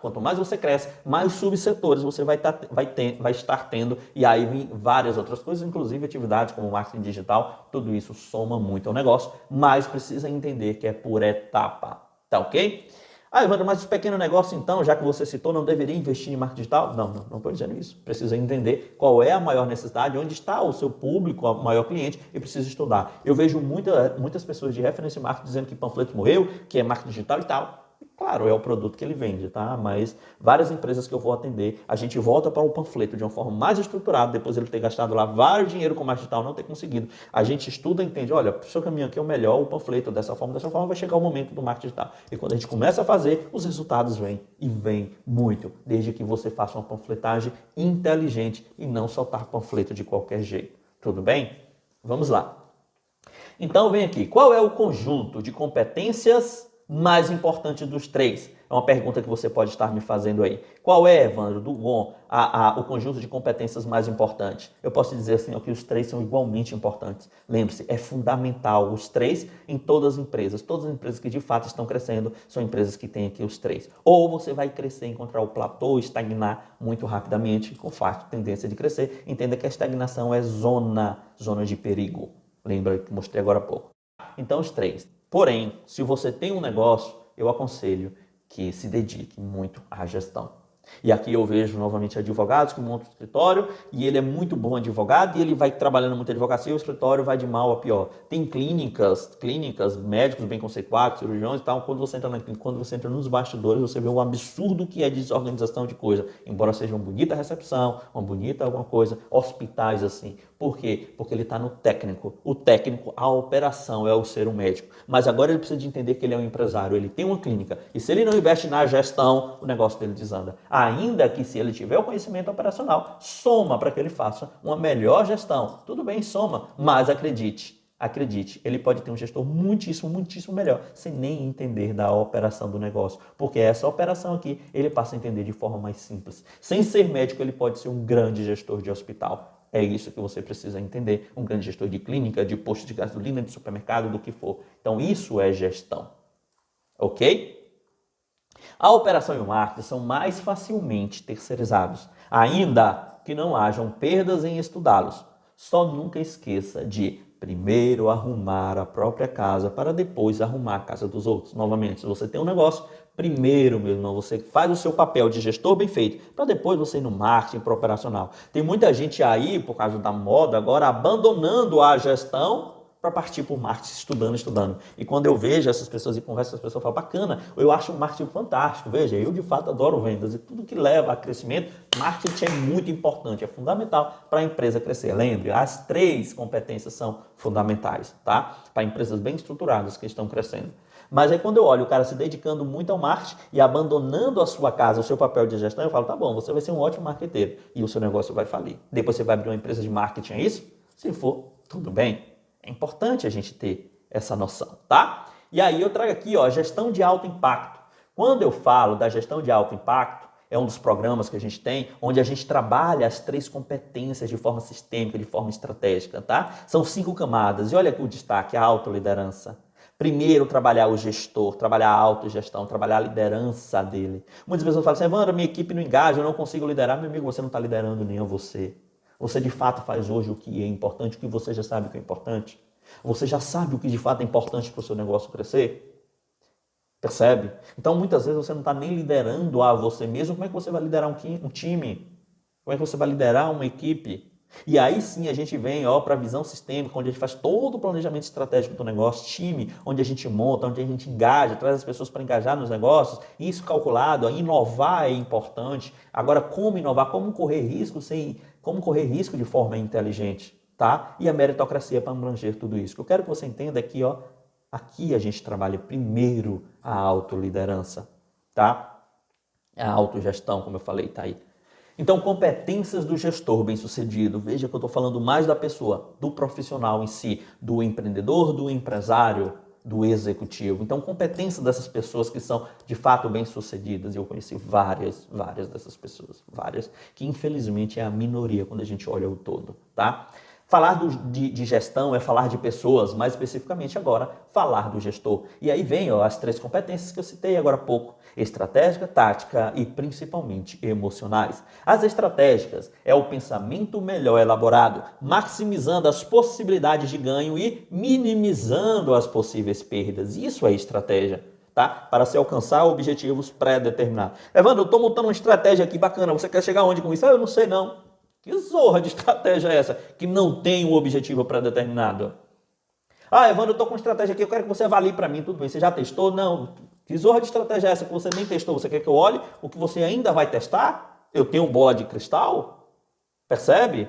Quanto mais você cresce, mais subsetores você vai estar tendo, e aí vem várias outras coisas, inclusive atividades como marketing digital, tudo isso soma muito ao negócio, mas precisa entender que é por etapa, tá ok? Ah, Evandro, mas os pequenos negócios, então, já que você citou, não deveria investir em marketing digital? Não estou dizendo isso. Precisa entender qual é a maior necessidade, onde está o seu público, o maior cliente, e precisa estudar. Eu vejo muitas pessoas de referência marketing dizendo que panfleto morreu, que é marketing digital e tal. Claro, é o produto que ele vende, tá? Mas várias empresas que eu vou atender, a gente volta para o panfleto de uma forma mais estruturada, depois de ele ter gastado lá vários dinheiro com marketing digital, não ter conseguido. A gente estuda e entende, olha, o seu caminho aqui é o melhor, o panfleto dessa forma, vai chegar o momento do marketing digital. E quando a gente começa a fazer, os resultados vêm, e vêm muito, desde que você faça uma panfletagem inteligente e não soltar panfleto de qualquer jeito. Tudo bem? Vamos lá. Então, vem aqui, qual é o conjunto de competências mais importante dos três? É uma pergunta que você pode estar me fazendo aí. Qual é, Evandro, o conjunto de competências mais importante? Eu posso dizer assim, ó, que os três são igualmente importantes. Lembre-se, é fundamental os três em todas as empresas. Todas as empresas que de fato estão crescendo são empresas que têm aqui os três. Ou você vai crescer, encontrar o platô, estagnar muito rapidamente, com forte tendência de crescer. Entenda que a estagnação é zona de perigo. Lembra que mostrei agora há pouco. Então, os três. Porém, se você tem um negócio, eu aconselho que se dedique muito à gestão. E aqui eu vejo novamente advogados que montam um escritório e ele é muito bom advogado e ele vai trabalhando muito advocacia e o escritório vai de mal a pior. Tem clínicas, médicos bem conceituados, cirurgiões e tal, quando você entra nos bastidores, você vê o absurdo que é desorganização de coisa, embora seja uma bonita recepção, uma bonita alguma coisa, hospitais assim. Por quê? Porque ele está no técnico. O técnico, a operação é o ser um médico. Mas agora ele precisa de entender que ele é um empresário, ele tem uma clínica. E se ele não investe na gestão, o negócio dele desanda. Ainda que se ele tiver o conhecimento operacional, soma para que ele faça uma melhor gestão. Tudo bem, soma, mas acredite, ele pode ter um gestor muitíssimo melhor, sem nem entender da operação do negócio. Porque essa operação aqui, ele passa a entender de forma mais simples. Sem ser médico, ele pode ser um grande gestor de hospital. É isso que você precisa entender. Um grande gestor de clínica, de posto de gasolina, de supermercado, do que for. Então, isso é gestão. Ok? A operação e o marketing são mais facilmente terceirizados, ainda que não hajam perdas em estudá-los. Só nunca esqueça de primeiro arrumar a própria casa para depois arrumar a casa dos outros. Novamente, se você tem um negócio, primeiro, meu irmão, você faz o seu papel de gestor bem feito, para depois você ir no marketing para o operacional. Tem muita gente aí, por causa da moda, agora abandonando a gestão para partir para o marketing, estudando. E quando eu vejo essas pessoas e converso com as pessoas, eu falo, bacana, eu acho o marketing fantástico. Veja, eu de fato adoro vendas e tudo que leva a crescimento, marketing é muito importante, é fundamental para a empresa crescer. Lembre, as três competências são fundamentais, tá? Para empresas bem estruturadas que estão crescendo. Mas aí quando eu olho o cara se dedicando muito ao marketing e abandonando a sua casa, o seu papel de gestão, eu falo, tá bom, você vai ser um ótimo marqueteiro e o seu negócio vai falir. Depois você vai abrir uma empresa de marketing, é isso? Se for, tudo bem. É importante a gente ter essa noção, tá? E aí eu trago aqui, ó, gestão de alto impacto. Quando eu falo da gestão de alto impacto, é um dos programas que a gente tem, onde a gente trabalha as 3 competências de forma sistêmica, de forma estratégica, tá? São 5 camadas. E olha aqui o destaque, a autoliderança. Primeiro, trabalhar o gestor, trabalhar a autogestão, trabalhar a liderança dele. Muitas pessoas falam assim, Evandro, minha equipe não engaja, eu não consigo liderar. Meu amigo, você não está liderando nem a você. Você de fato faz hoje o que é importante, o que você já sabe que é importante. Você já sabe o que de fato é importante para o seu negócio crescer? Percebe? Então, muitas vezes você não está nem liderando a você mesmo. Como é que você vai liderar um time? Como é que você vai liderar uma equipe? E aí sim a gente vem para a visão sistêmica, onde a gente faz todo o planejamento estratégico do negócio, time, onde a gente monta, onde a gente engaja, traz as pessoas para engajar nos negócios, isso calculado, inovar é importante. Agora, como inovar? Como correr risco de forma inteligente, tá? E a meritocracia para abranger tudo isso. O que eu quero que você entenda aqui, aqui a gente trabalha primeiro a autoliderança, tá? A autogestão, como eu falei, tá aí. Então, competências do gestor bem-sucedido. Veja que eu estou falando mais da pessoa, do profissional em si, do empreendedor, do empresário, do executivo. Então, competências dessas pessoas que são de fato bem-sucedidas. E eu conheci várias dessas pessoas, várias, que infelizmente é a minoria quando a gente olha o todo, tá? Falar de gestão é falar de pessoas, mais especificamente agora, falar do gestor. E aí vem as 3 competências que eu citei agora há pouco. Estratégica, tática e principalmente emocionais. As estratégicas é o pensamento melhor elaborado, maximizando as possibilidades de ganho e minimizando as possíveis perdas. Isso é estratégia, tá? Para se alcançar objetivos pré-determinados. Evandro, eu estou montando uma estratégia aqui bacana, você quer chegar onde com isso? Eu não sei não. Que zorra de estratégia é essa? Que não tem um objetivo pré-determinado. Evandro, eu estou com uma estratégia aqui, eu quero que você avalie para mim, tudo bem, você já testou? Não. Que zorra de estratégia é essa que você nem testou? Você quer que eu olhe o que você ainda vai testar? Eu tenho bola de cristal? Percebe?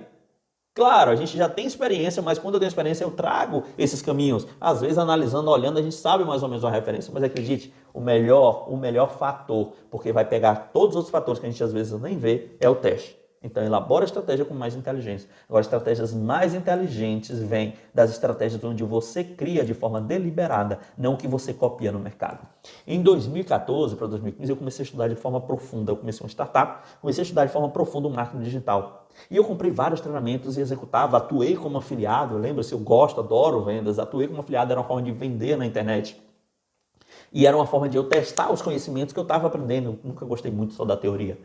Claro, a gente já tem experiência, mas quando eu tenho experiência eu trago esses caminhos. Às vezes analisando, olhando, a gente sabe mais ou menos uma referência, mas acredite, o melhor fator, porque vai pegar todos os outros fatores que a gente às vezes nem vê, é o teste. Então, elabora a estratégia com mais inteligência. Agora, estratégias mais inteligentes vêm das estratégias onde você cria de forma deliberada, não que você copia no mercado. Em 2014 para 2015, eu comecei a estudar de forma profunda. Eu comecei uma startup, comecei a estudar de forma profunda o marketing digital. E eu comprei vários treinamentos e executava, atuei como afiliado. Lembra-se, eu gosto, adoro vendas. Atuei como afiliado, era uma forma de vender na internet. E era uma forma de eu testar os conhecimentos que eu estava aprendendo. Eu nunca gostei muito só da teoria.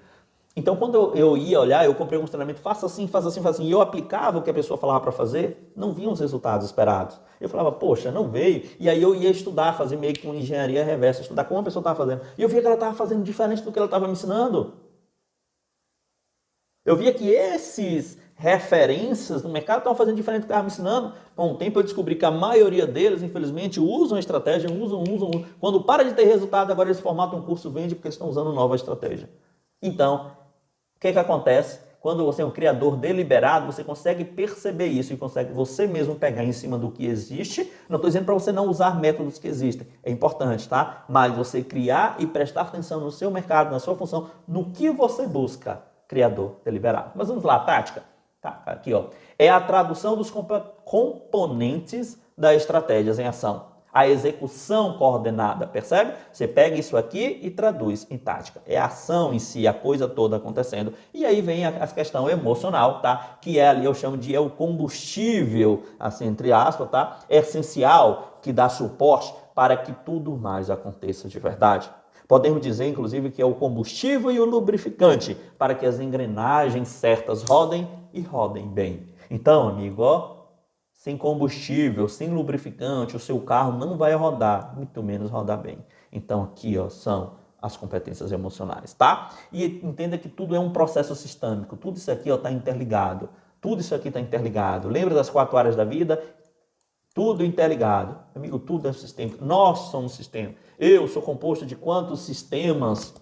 Então, quando eu ia olhar, eu comprei alguns treinamentos, faça assim, e eu aplicava o que a pessoa falava para fazer, não vinham os resultados esperados. Eu falava, poxa, não veio. E aí eu ia estudar, fazer meio que uma engenharia reversa, estudar como a pessoa estava fazendo. E eu via que ela estava fazendo diferente do que ela estava me ensinando. Eu via que esses referências no mercado estavam fazendo diferente do que ela estava me ensinando. Com o tempo eu descobri que a maioria deles, infelizmente, usam a estratégia, usam. Quando para de ter resultado, agora eles formatam um curso, vende porque eles estão usando nova estratégia. Então, o que acontece? Quando você é um criador deliberado, você consegue perceber isso e consegue você mesmo pegar em cima do que existe. Não estou dizendo para você não usar métodos que existem, é importante, tá? Mas você criar e prestar atenção no seu mercado, na sua função, no que você busca, criador deliberado. Mas vamos lá, tática. Tá, aqui, é a tradução dos componentes das estratégias em ação. A execução coordenada, percebe? Você pega isso aqui e traduz em tática. É a ação em si, a coisa toda acontecendo. E aí vem a questão emocional, tá? Que é ali, eu chamo de o combustível, assim, entre aspas, tá? Essencial, que dá suporte para que tudo mais aconteça de verdade. Podemos dizer, inclusive, que é o combustível e o lubrificante para que as engrenagens certas rodem e rodem bem. Então, amigo, sem combustível, sem lubrificante, o seu carro não vai rodar, muito menos rodar bem. Então aqui são as competências emocionais, tá? E entenda que tudo é um processo sistêmico, tudo isso aqui está interligado, tudo isso aqui está interligado. Lembra das 4 áreas da vida? Tudo interligado. Amigo, tudo é um sistema. Nós somos um sistema. Eu sou composto de quantos sistemas,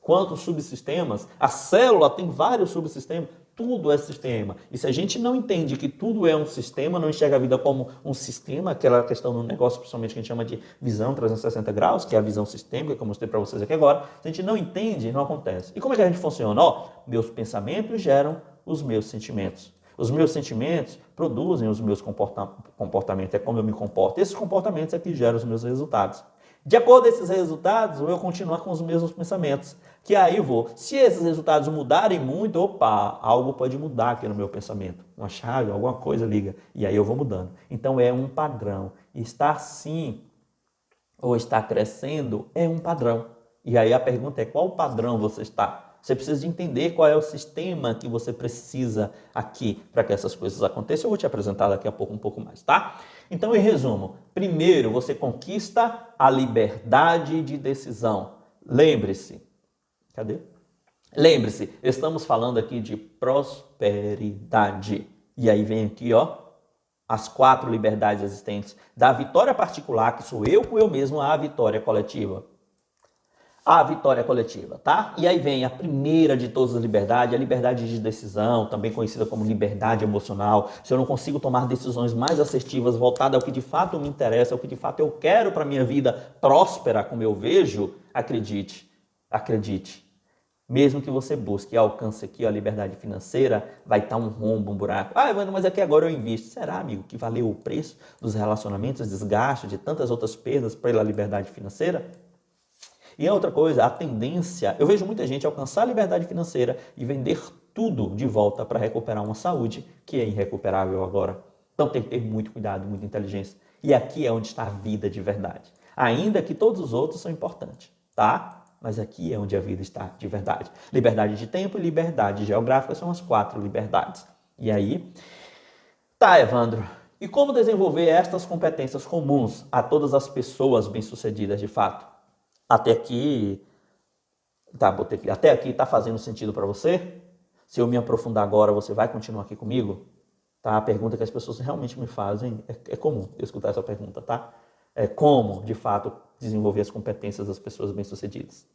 quantos subsistemas? A célula tem vários subsistemas. Tudo é sistema. E se a gente não entende que tudo é um sistema, não enxerga a vida como um sistema, aquela questão no negócio, principalmente que a gente chama de visão 360 graus, que é a visão sistêmica, que eu mostrei para vocês aqui agora, se a gente não entende, não acontece. E como é que a gente funciona? Meus pensamentos geram os meus sentimentos. Os meus sentimentos produzem os meus comportamentos, é como eu me comporto. Esses comportamentos é que geram os meus resultados. De acordo com esses resultados, eu vou continuar com os mesmos pensamentos. Que aí eu vou, se esses resultados mudarem muito, opa, algo pode mudar aqui no meu pensamento. Uma chave, alguma coisa liga. E aí eu vou mudando. Então é um padrão. Estar assim ou estar crescendo é um padrão. E aí a pergunta é, qual padrão você está? Você precisa de entender qual é o sistema que você precisa aqui para que essas coisas aconteçam. Eu vou te apresentar daqui a pouco um pouco mais, tá? Então, em resumo, primeiro você conquista a liberdade de decisão. Lembre-se, cadê? Lembre-se, estamos falando aqui de prosperidade. E aí vem aqui, ó, as 4 liberdades existentes. Da vitória particular, que sou eu com eu mesmo, à vitória coletiva. A vitória coletiva, tá? E aí vem a primeira de todas as liberdades, a liberdade de decisão, também conhecida como liberdade emocional. Se eu não consigo tomar decisões mais assertivas, voltadas ao que de fato me interessa, ao que de fato eu quero para a minha vida próspera, como eu vejo, acredite, mesmo que você busque e alcance aqui a liberdade financeira, vai estar um rombo, um buraco. Ah, mas aqui agora eu invisto. Será, amigo, que valeu o preço dos relacionamentos, desgaste, de tantas outras perdas pela liberdade financeira? E a outra coisa, a tendência, eu vejo muita gente alcançar a liberdade financeira e vender tudo de volta para recuperar uma saúde que é irrecuperável agora. Então tem que ter muito cuidado, muita inteligência. E aqui é onde está a vida de verdade. Ainda que todos os outros são importantes, tá? Mas aqui é onde a vida está de verdade. Liberdade de tempo e liberdade geográfica são as 4 liberdades. E aí, tá, Evandro, e como desenvolver estas competências comuns a todas as pessoas bem-sucedidas de fato? Até aqui, tá, botei aqui. Até aqui tá fazendo sentido para você? Se eu me aprofundar agora, você vai continuar aqui comigo? Tá? A pergunta que as pessoas realmente me fazem é comum eu escutar essa pergunta, tá? É como, de fato, desenvolver as competências das pessoas bem-sucedidas.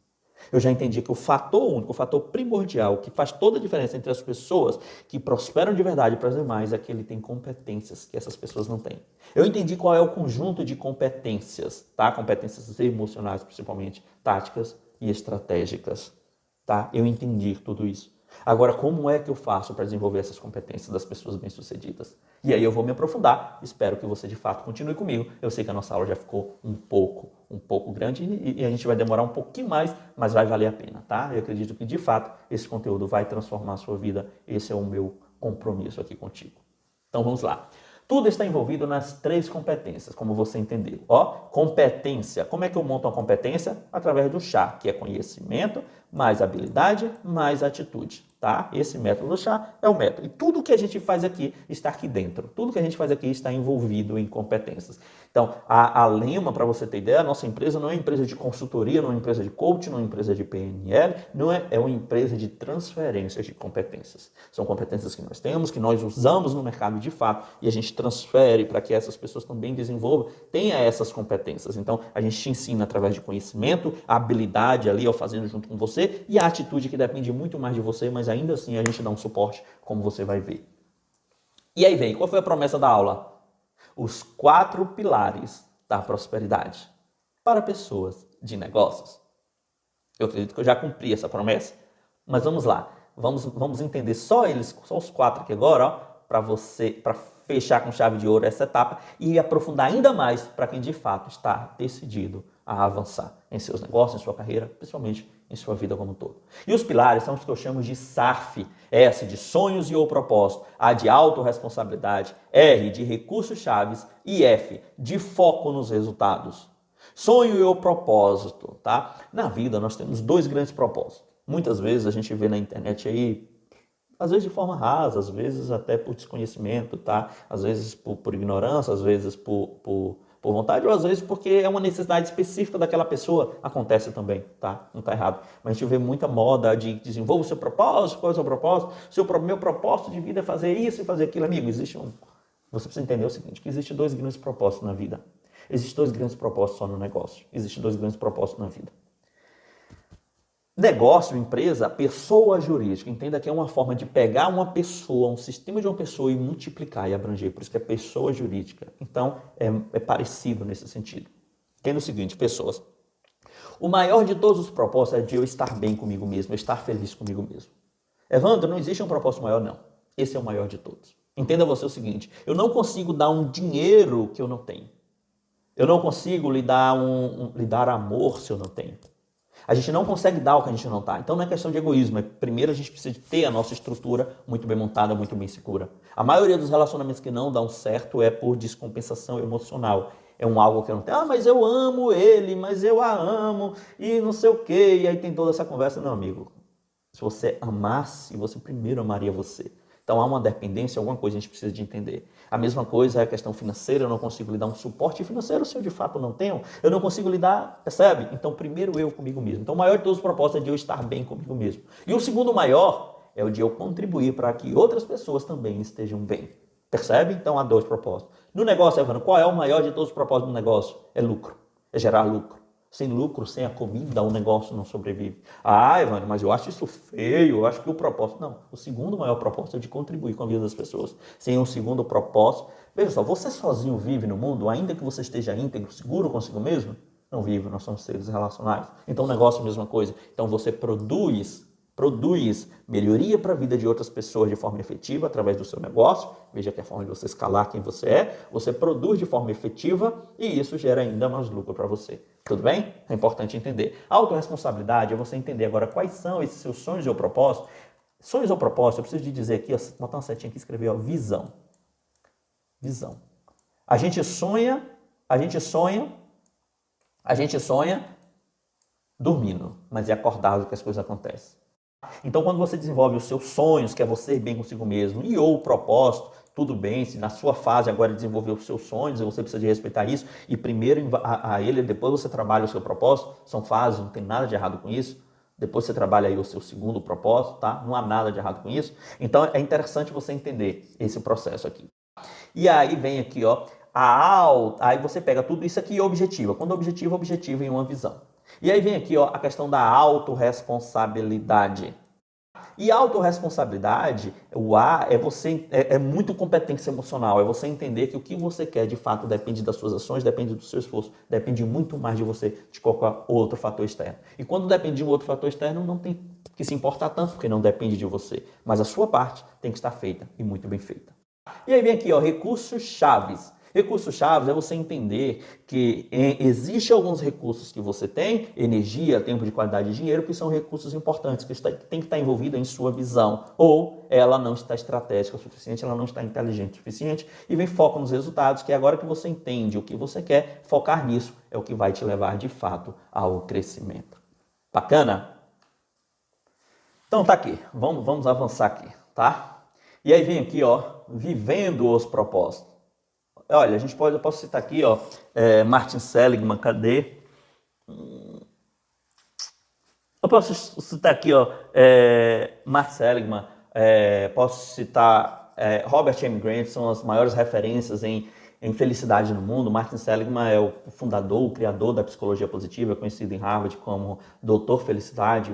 Eu já entendi que o fator único, o fator primordial, que faz toda a diferença entre as pessoas que prosperam de verdade para as demais é que ele tem competências que essas pessoas não têm. Eu entendi qual é o conjunto de competências, tá? Competências emocionais, principalmente, táticas e estratégicas, tá? Eu entendi tudo isso. Agora, como é que eu faço para desenvolver essas competências das pessoas bem-sucedidas? E aí eu vou me aprofundar, espero que você de fato continue comigo. Eu sei que a nossa aula já ficou um pouco grande e a gente vai demorar um pouquinho mais, mas vai valer a pena, tá? Eu acredito que de fato esse conteúdo vai transformar a sua vida, esse é o meu compromisso aqui contigo. Então vamos lá. Tudo está envolvido nas 3 competências, como você entendeu. Ó, competência. Como é que eu monto uma competência? Através do chá, que é conhecimento, mais habilidade, mais atitude. Tá? Esse método do chá é o método. E tudo que a gente faz aqui está aqui dentro. Tudo que a gente faz aqui está envolvido em competências. Então, a Lema, para você ter ideia, a nossa empresa não é uma empresa de consultoria, não é uma empresa de coaching, não é uma empresa de PNL, é uma empresa de transferência de competências. São competências que nós temos, que nós usamos no mercado de fato e a gente transfere para que essas pessoas também desenvolvam, tenham essas competências. Então, a gente te ensina através de conhecimento, a habilidade ali, ó, fazendo junto com você, e a atitude que depende muito mais de você, mas ainda assim a gente dá um suporte, como você vai ver. E aí vem, qual foi a promessa da aula? Os 4 pilares da prosperidade para pessoas de negócios. Eu acredito que eu já cumpri essa promessa, mas vamos lá. Vamos entender só os 4 aqui agora, ó, para fechar com chave de ouro essa etapa e aprofundar ainda mais para quem de fato está decidido a avançar em seus negócios, em sua carreira, principalmente em sua vida como um todo. E os pilares são os que eu chamo de SARF, S de sonhos e ou propósito, A de autorresponsabilidade, R de recursos chaves e F de foco nos resultados. Sonho e ou propósito, tá? Na vida nós temos 2 grandes propósitos. Muitas vezes a gente vê na internet aí, às vezes de forma rasa, às vezes até por desconhecimento, tá? Às vezes por ignorância, às vezes por vontade, ou às vezes porque é uma necessidade específica daquela pessoa, acontece também, tá? Não tá errado. Mas a gente vê muita moda de desenvolver o seu propósito, qual é o seu propósito? Meu propósito de vida é fazer isso e fazer aquilo. Amigo, você precisa entender o seguinte, que existe 2 grandes propósitos na vida. Existem 2 grandes propósitos só no negócio. Existem 2 grandes propósitos na vida. Negócio, empresa, pessoa jurídica. Entenda que é uma forma de pegar uma pessoa, um sistema de uma pessoa e multiplicar e abranger. Por isso que é pessoa jurídica. Então, é parecido nesse sentido. Entenda o seguinte, pessoas. O maior de todos os propósitos é de eu estar bem comigo mesmo, eu estar feliz comigo mesmo. Evandro, não existe um propósito maior, não. Esse é o maior de todos. Entenda você o seguinte, eu não consigo dar um dinheiro que eu não tenho. Eu não consigo lhe dar amor se eu não tenho. A gente não consegue dar o que a gente não está. Então não é questão de egoísmo. Primeiro a gente precisa ter a nossa estrutura muito bem montada, muito bem segura. A maioria dos relacionamentos que não dão certo é por descompensação emocional. É algo que eu não tenho. Ah, mas eu amo ele, mas eu a amo e não sei o quê. E aí tem toda essa conversa. Não, amigo. Se você amasse, você primeiro amaria você. Então há uma dependência, alguma coisa a gente precisa de entender. A mesma coisa é a questão financeira, eu não consigo lhe dar um suporte financeiro se eu de fato não tenho. Eu não consigo lhe dar, percebe? Então primeiro eu comigo mesmo. Então o maior de todos os propósitos é de eu estar bem comigo mesmo. E o segundo maior é o de eu contribuir para que outras pessoas também estejam bem. Percebe? Então há dois propósitos. No negócio, Evandro, qual é o maior de todos os propósitos do negócio? É lucro, é gerar lucro. Sem lucro, sem a comida, o negócio não sobrevive. Ah, Evandro, mas eu acho isso feio, eu acho que o propósito... Não, o segundo maior propósito é de contribuir com a vida das pessoas. Sem um segundo propósito... Veja só, você sozinho vive no mundo, ainda que você esteja íntegro, seguro consigo mesmo? Não vive, nós somos seres relacionais. Então o negócio é a mesma coisa. Então você produz melhoria para a vida de outras pessoas de forma efetiva através do seu negócio. Veja que é a forma de você escalar quem você é. Você produz de forma efetiva e isso gera ainda mais lucro para você. Tudo bem? É importante entender. A autorresponsabilidade é você entender agora quais são esses seus sonhos ou propósitos. Sonhos ou propósitos, eu preciso de dizer aqui, botar uma setinha aqui e escrever, ó, visão. Visão. A gente sonha dormindo, mas é acordado que as coisas acontecem. Então, quando você desenvolve os seus sonhos, que é você ir bem consigo mesmo, e ou o propósito, tudo bem, se na sua fase agora desenvolver os seus sonhos, você precisa de respeitar isso, e primeiro a ele, depois você trabalha o seu propósito, são fases, não tem nada de errado com isso, depois você trabalha aí o seu segundo propósito, tá? Não há nada de errado com isso. Então, é interessante você entender esse processo aqui. E aí vem aqui, ó, aí você pega tudo isso aqui e objetiva. Quando objetiva em uma visão. E aí vem aqui, ó, a questão da autorresponsabilidade. E a autorresponsabilidade, o A, é muito competência emocional, é você entender que o que você quer de fato depende das suas ações, depende do seu esforço, depende muito mais de você, de qualquer outro fator externo. E quando depende de um outro fator externo, não tem que se importar tanto, porque não depende de você. Mas a sua parte tem que estar feita e muito bem feita. E aí vem aqui, ó, recursos chaves. Recursos chaves é você entender que existem alguns recursos que você tem, energia, tempo de qualidade e dinheiro, que são recursos importantes, que tem que estar envolvido em sua visão. Ou ela não está estratégica o suficiente, ela não está inteligente o suficiente, e vem foco nos resultados, que agora que você entende o que você quer, focar nisso é o que vai te levar de fato ao crescimento. Bacana? Então tá aqui, vamos avançar aqui, tá? E aí vem aqui, ó, vivendo os propósitos. Olha, eu posso citar aqui, ó, Martin Seligman, cadê? Eu posso citar aqui, ó, Martin Seligman, posso citar Robert M. Grant, são as maiores referências em felicidade no mundo. Martin Seligman é o fundador, o criador da psicologia positiva, conhecido em Harvard como Doutor Felicidade.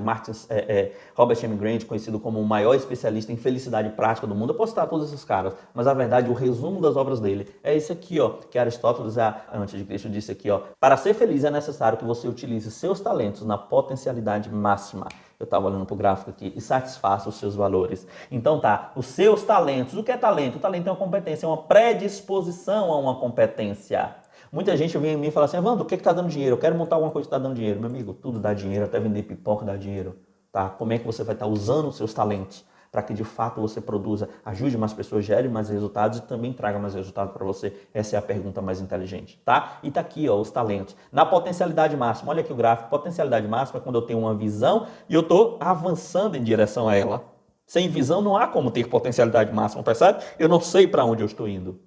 Robert M. Grant, conhecido como o maior especialista em felicidade prática do mundo. Eu posso citar todos esses caras, mas a verdade, o resumo das obras dele é esse aqui, ó, que Aristóteles, antes de Cristo, disse aqui, ó: para ser feliz é necessário que você utilize seus talentos na potencialidade máxima. Eu estava olhando para o gráfico aqui, e satisfaça os seus valores. Então tá, os seus talentos. O que é talento? O talento é uma competência, é uma predisposição a uma competência. Muita gente vem em mim e fala assim: Evandro, o que está dando dinheiro? Eu quero montar alguma coisa que está dando dinheiro. Meu amigo, tudo dá dinheiro, até vender pipoca dá dinheiro. Tá? Como é que você vai estar usando os seus talentos para que de fato você produza, ajude mais pessoas, gere mais resultados e também traga mais resultados para você? Essa é a pergunta mais inteligente, tá? E tá aqui, ó, os talentos. Na potencialidade máxima, olha aqui o gráfico, potencialidade máxima é quando eu tenho uma visão e eu estou avançando em direção a ela. Sem visão não há como ter potencialidade máxima, percebe? Eu não sei para onde eu estou indo.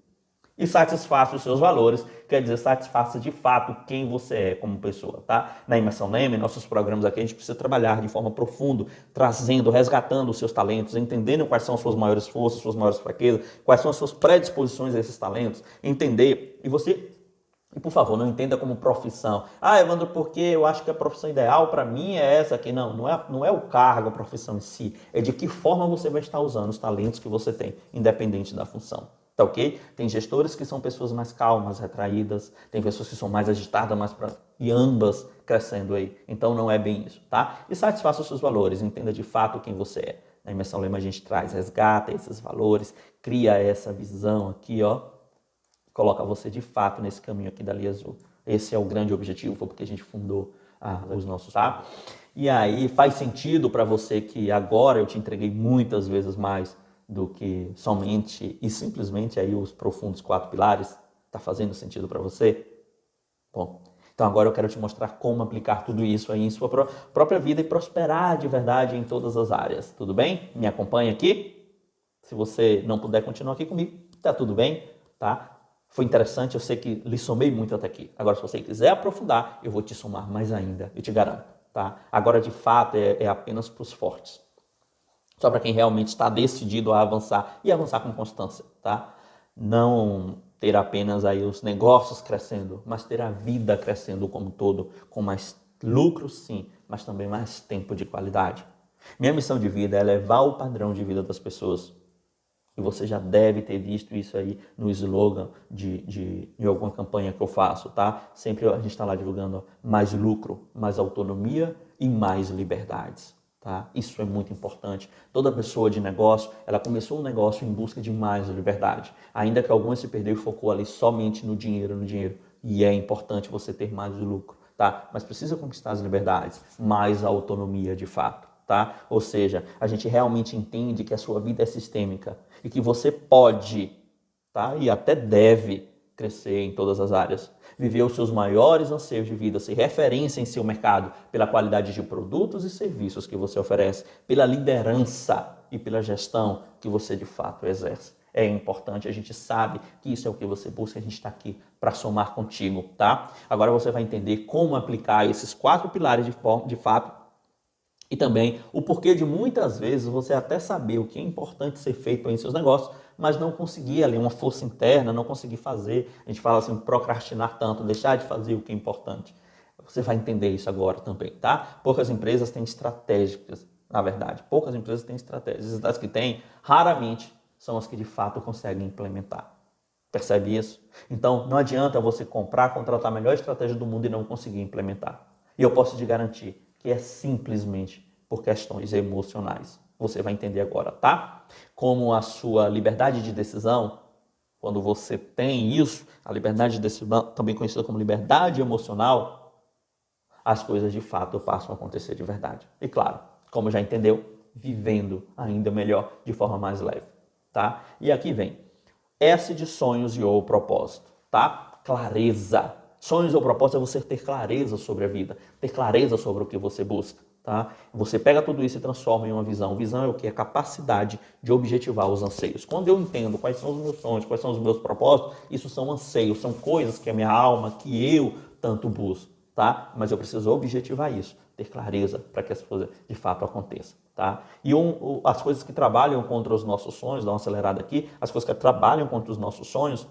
E satisfaça os seus valores, quer dizer, satisfaça de fato quem você é como pessoa, tá? Na Imersão Leme, nossos programas aqui, a gente precisa trabalhar de forma profunda, trazendo, resgatando os seus talentos, entendendo quais são as suas maiores forças, suas maiores fraquezas, quais são as suas predisposições a esses talentos, entender. E por favor, não entenda como profissão. Ah, Evandro, porque eu acho que a profissão ideal para mim é essa aqui. Não é o cargo, a profissão em si. É de que forma você vai estar usando os talentos que você tem, independente da função. Tá ok? Tem gestores que são pessoas mais calmas, retraídas. Tem pessoas que são mais agitadas, e ambas crescendo aí. Então não é bem isso, tá? E satisfaça os seus valores. Entenda de fato quem você é. Na imersão Lema a gente traz, resgata esses valores, cria essa visão aqui, ó, coloca você de fato nesse caminho aqui da Linha Azul. Esse é o grande objetivo, foi porque a gente fundou os nossos, tá? E aí faz sentido para você que agora eu te entreguei muitas vezes mais do que somente e simplesmente aí os profundos 4 pilares? Tá fazendo sentido para você? Bom, então agora eu quero te mostrar como aplicar tudo isso aí em sua própria vida e prosperar de verdade em todas as áreas. Tudo bem? Me acompanha aqui? Se você não puder continuar aqui comigo, tá tudo bem, tá? Foi interessante, eu sei que lhe somei muito até aqui. Agora, se você quiser aprofundar, eu vou te somar mais ainda, eu te garanto, tá? Agora, de fato, é apenas para os fortes. Só para quem realmente está decidido a avançar e avançar com constância, tá? Não ter apenas aí os negócios crescendo, mas ter a vida crescendo como um todo, com mais lucro, sim, mas também mais tempo de qualidade. Minha missão de vida é elevar o padrão de vida das pessoas. E você já deve ter visto isso aí no slogan de alguma campanha que eu faço, tá? Sempre a gente está lá divulgando mais lucro, mais autonomia e mais liberdades, tá? Isso é muito importante. Toda pessoa de negócio, ela começou um negócio em busca de mais liberdade. Ainda que algumas se perdeu e focou ali somente no dinheiro, E é importante você ter mais lucro, tá? Mas precisa conquistar as liberdades, mais autonomia de fato. Tá? Ou seja, a gente realmente entende que a sua vida é sistêmica e que você pode, tá? E até deve crescer em todas as áreas, viver os seus maiores anseios de vida, ser referência em seu mercado pela qualidade de produtos e serviços que você oferece, pela liderança e pela gestão que você de fato exerce. É importante, a gente sabe que isso é o que você busca, a gente está aqui para somar contigo, tá? Agora você vai entender como aplicar esses 4 pilares de fato e também o porquê de muitas vezes você até saber o que é importante ser feito em seus negócios, mas não conseguir ali uma força interna, não conseguir fazer. A gente fala assim, procrastinar tanto, deixar de fazer o que é importante. Você vai entender isso agora também, tá? Poucas empresas têm estratégicas, na verdade. Poucas empresas têm estratégias. As que têm, raramente, são as que de fato conseguem implementar. Percebe isso? Então, não adianta você contratar a melhor estratégia do mundo e não conseguir implementar. E eu posso te garantir que é simplesmente por questões emocionais. Você vai entender agora, tá? Como a sua liberdade de decisão, quando você tem isso, a liberdade de decisão, também conhecida como liberdade emocional, as coisas de fato passam a acontecer de verdade. E claro, como já entendeu, vivendo ainda melhor, de forma mais leve, tá? E aqui vem S de sonhos e ou propósito, tá? Clareza. Sonhos ou propósito é você ter clareza sobre a vida, ter clareza sobre o que você busca, tá? Você pega tudo isso e transforma em uma visão. Visão é o que? A capacidade de objetivar os anseios. Quando eu entendo quais são os meus sonhos, quais são os meus propósitos, isso são anseios, são coisas que a minha alma, que eu tanto busco, tá? Mas eu preciso objetivar isso, ter clareza para que as coisas de fato aconteçam, tá? E as coisas que trabalham contra os nossos sonhos, dá uma acelerada aqui, as coisas que trabalham contra os nossos sonhos,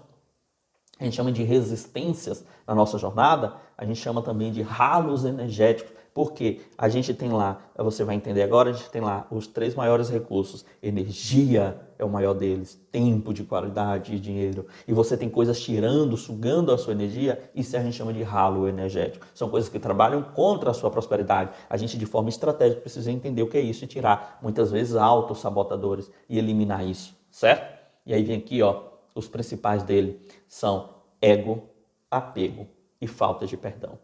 a gente chama de resistências na nossa jornada, a gente chama também de ralos energéticos, porque a gente tem lá, você vai entender agora, a gente tem lá os 3 maiores recursos. Energia é o maior deles, tempo de qualidade e dinheiro. E você tem coisas tirando, sugando a sua energia, isso a gente chama de ralo energético. São coisas que trabalham contra a sua prosperidade. A gente, de forma estratégica, precisa entender o que é isso e tirar, muitas vezes, autossabotadores e eliminar isso, certo? E aí vem aqui, ó, os principais dele são ego, apego e falta de perdão.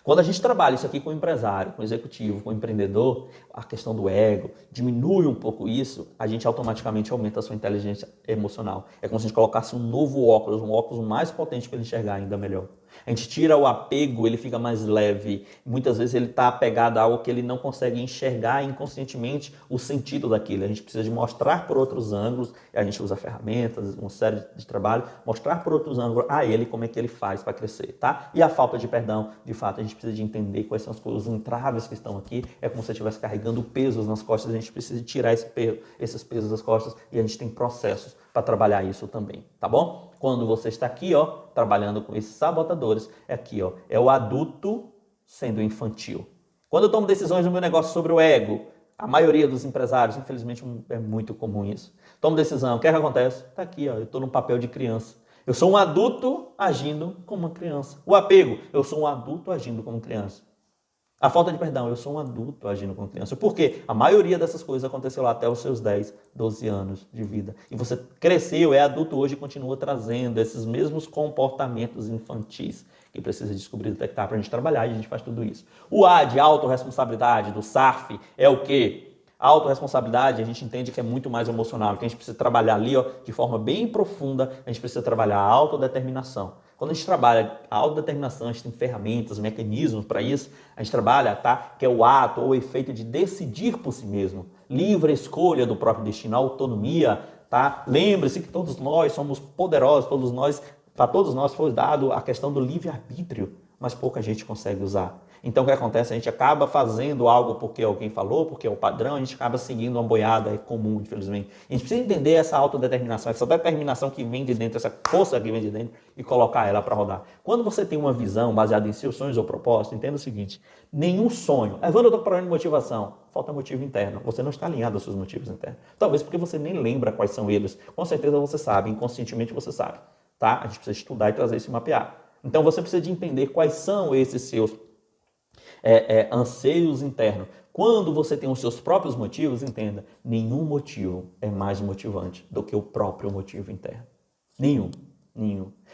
Quando a gente trabalha isso aqui com o empresário, com o executivo, com o empreendedor, a questão do ego, diminui um pouco isso, a gente automaticamente aumenta a sua inteligência emocional. É como se a gente colocasse um novo óculos, um óculos mais potente para ele enxergar ainda melhor. A gente tira o apego, ele fica mais leve. Muitas vezes ele está apegado a algo que ele não consegue enxergar inconscientemente o sentido daquilo. A gente precisa de mostrar por outros ângulos, a gente usa ferramentas, uma série de trabalho, mostrar por outros ângulos a ele como é que ele faz para crescer, tá? E a falta de perdão, de fato, a gente precisa de entender quais são os entraves que estão aqui. É como se você estivesse carregando pesos nas costas, a gente precisa de tirar esses pesos das costas e a gente tem processos para trabalhar isso também, tá bom? Quando você está aqui, ó, trabalhando com esses sabotadores, é aqui, ó, é o adulto sendo infantil. Quando eu tomo decisões no meu negócio sobre o ego, a maioria dos empresários, infelizmente, é muito comum isso. Tomo decisão, o que é que acontece? Está aqui, ó, eu estou no papel de criança. Eu sou um adulto agindo como uma criança. O apego, eu sou um adulto agindo como criança. A falta de perdão, eu sou um adulto agindo com criança. Por quê? A maioria dessas coisas aconteceu lá até os seus 10, 12 anos de vida. E você cresceu, é adulto hoje e continua trazendo esses mesmos comportamentos infantis que precisa descobrir e detectar para a gente trabalhar e a gente faz tudo isso. O A de autorresponsabilidade, do SARF, é o quê? A autorresponsabilidade, a gente entende que é muito mais emocional, que a gente precisa trabalhar ali de forma bem profunda, a gente precisa trabalhar a autodeterminação. Quando a gente trabalha a autodeterminação, a gente tem ferramentas, mecanismos para isso, a gente trabalha, tá? Que é o ato ou o efeito de decidir por si mesmo. Livre escolha do próprio destino, autonomia, tá? Lembre-se que todos nós somos poderosos, para todos nós foi dado a questão do livre-arbítrio, mas pouca gente consegue usar. Então o que acontece? A gente acaba fazendo algo porque alguém falou, porque é o padrão, a gente acaba seguindo uma boiada comum, infelizmente. A gente precisa entender essa autodeterminação, essa determinação que vem de dentro, essa força que vem de dentro e colocar ela para rodar. Quando você tem uma visão baseada em seus sonhos ou propósitos, entenda o seguinte, nenhum sonho... Evandro, eu estou falando de motivação. Falta motivo interno. Você não está alinhado aos seus motivos internos. Talvez porque você nem lembra quais são eles. Com certeza você sabe, inconscientemente você sabe. Tá? A gente precisa estudar e trazer isso e mapear. Então você precisa de entender quais são esses seus anseios internos. Quando você tem os seus próprios motivos, entenda, nenhum motivo é mais motivante do que o próprio motivo interno. Nenhum.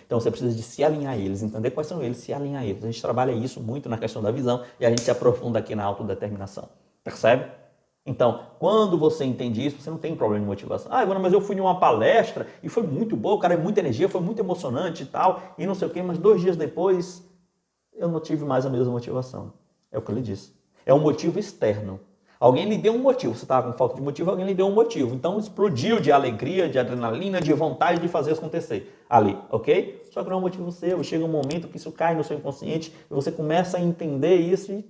Então você precisa de se alinhar a eles, entender quais são eles, se alinhar a eles. A gente trabalha isso muito na questão da visão e a gente se aprofunda aqui na autodeterminação. Percebe? Então, quando você entende isso, você não tem problema de motivação. Ah, Ivana, mas eu fui em uma palestra e foi muito boa, o cara é muita energia, foi muito emocionante e tal, e não sei o quê, mas 2 dias depois eu não tive mais a mesma motivação. É o que eu lhe disse. É um motivo externo. Alguém lhe deu um motivo. Você estava com falta de motivo, alguém lhe deu um motivo. Então explodiu de alegria, de adrenalina, de vontade de fazer acontecer ali, ok? Só que não é um motivo seu. Chega um momento que isso cai no seu inconsciente e você começa a entender isso e...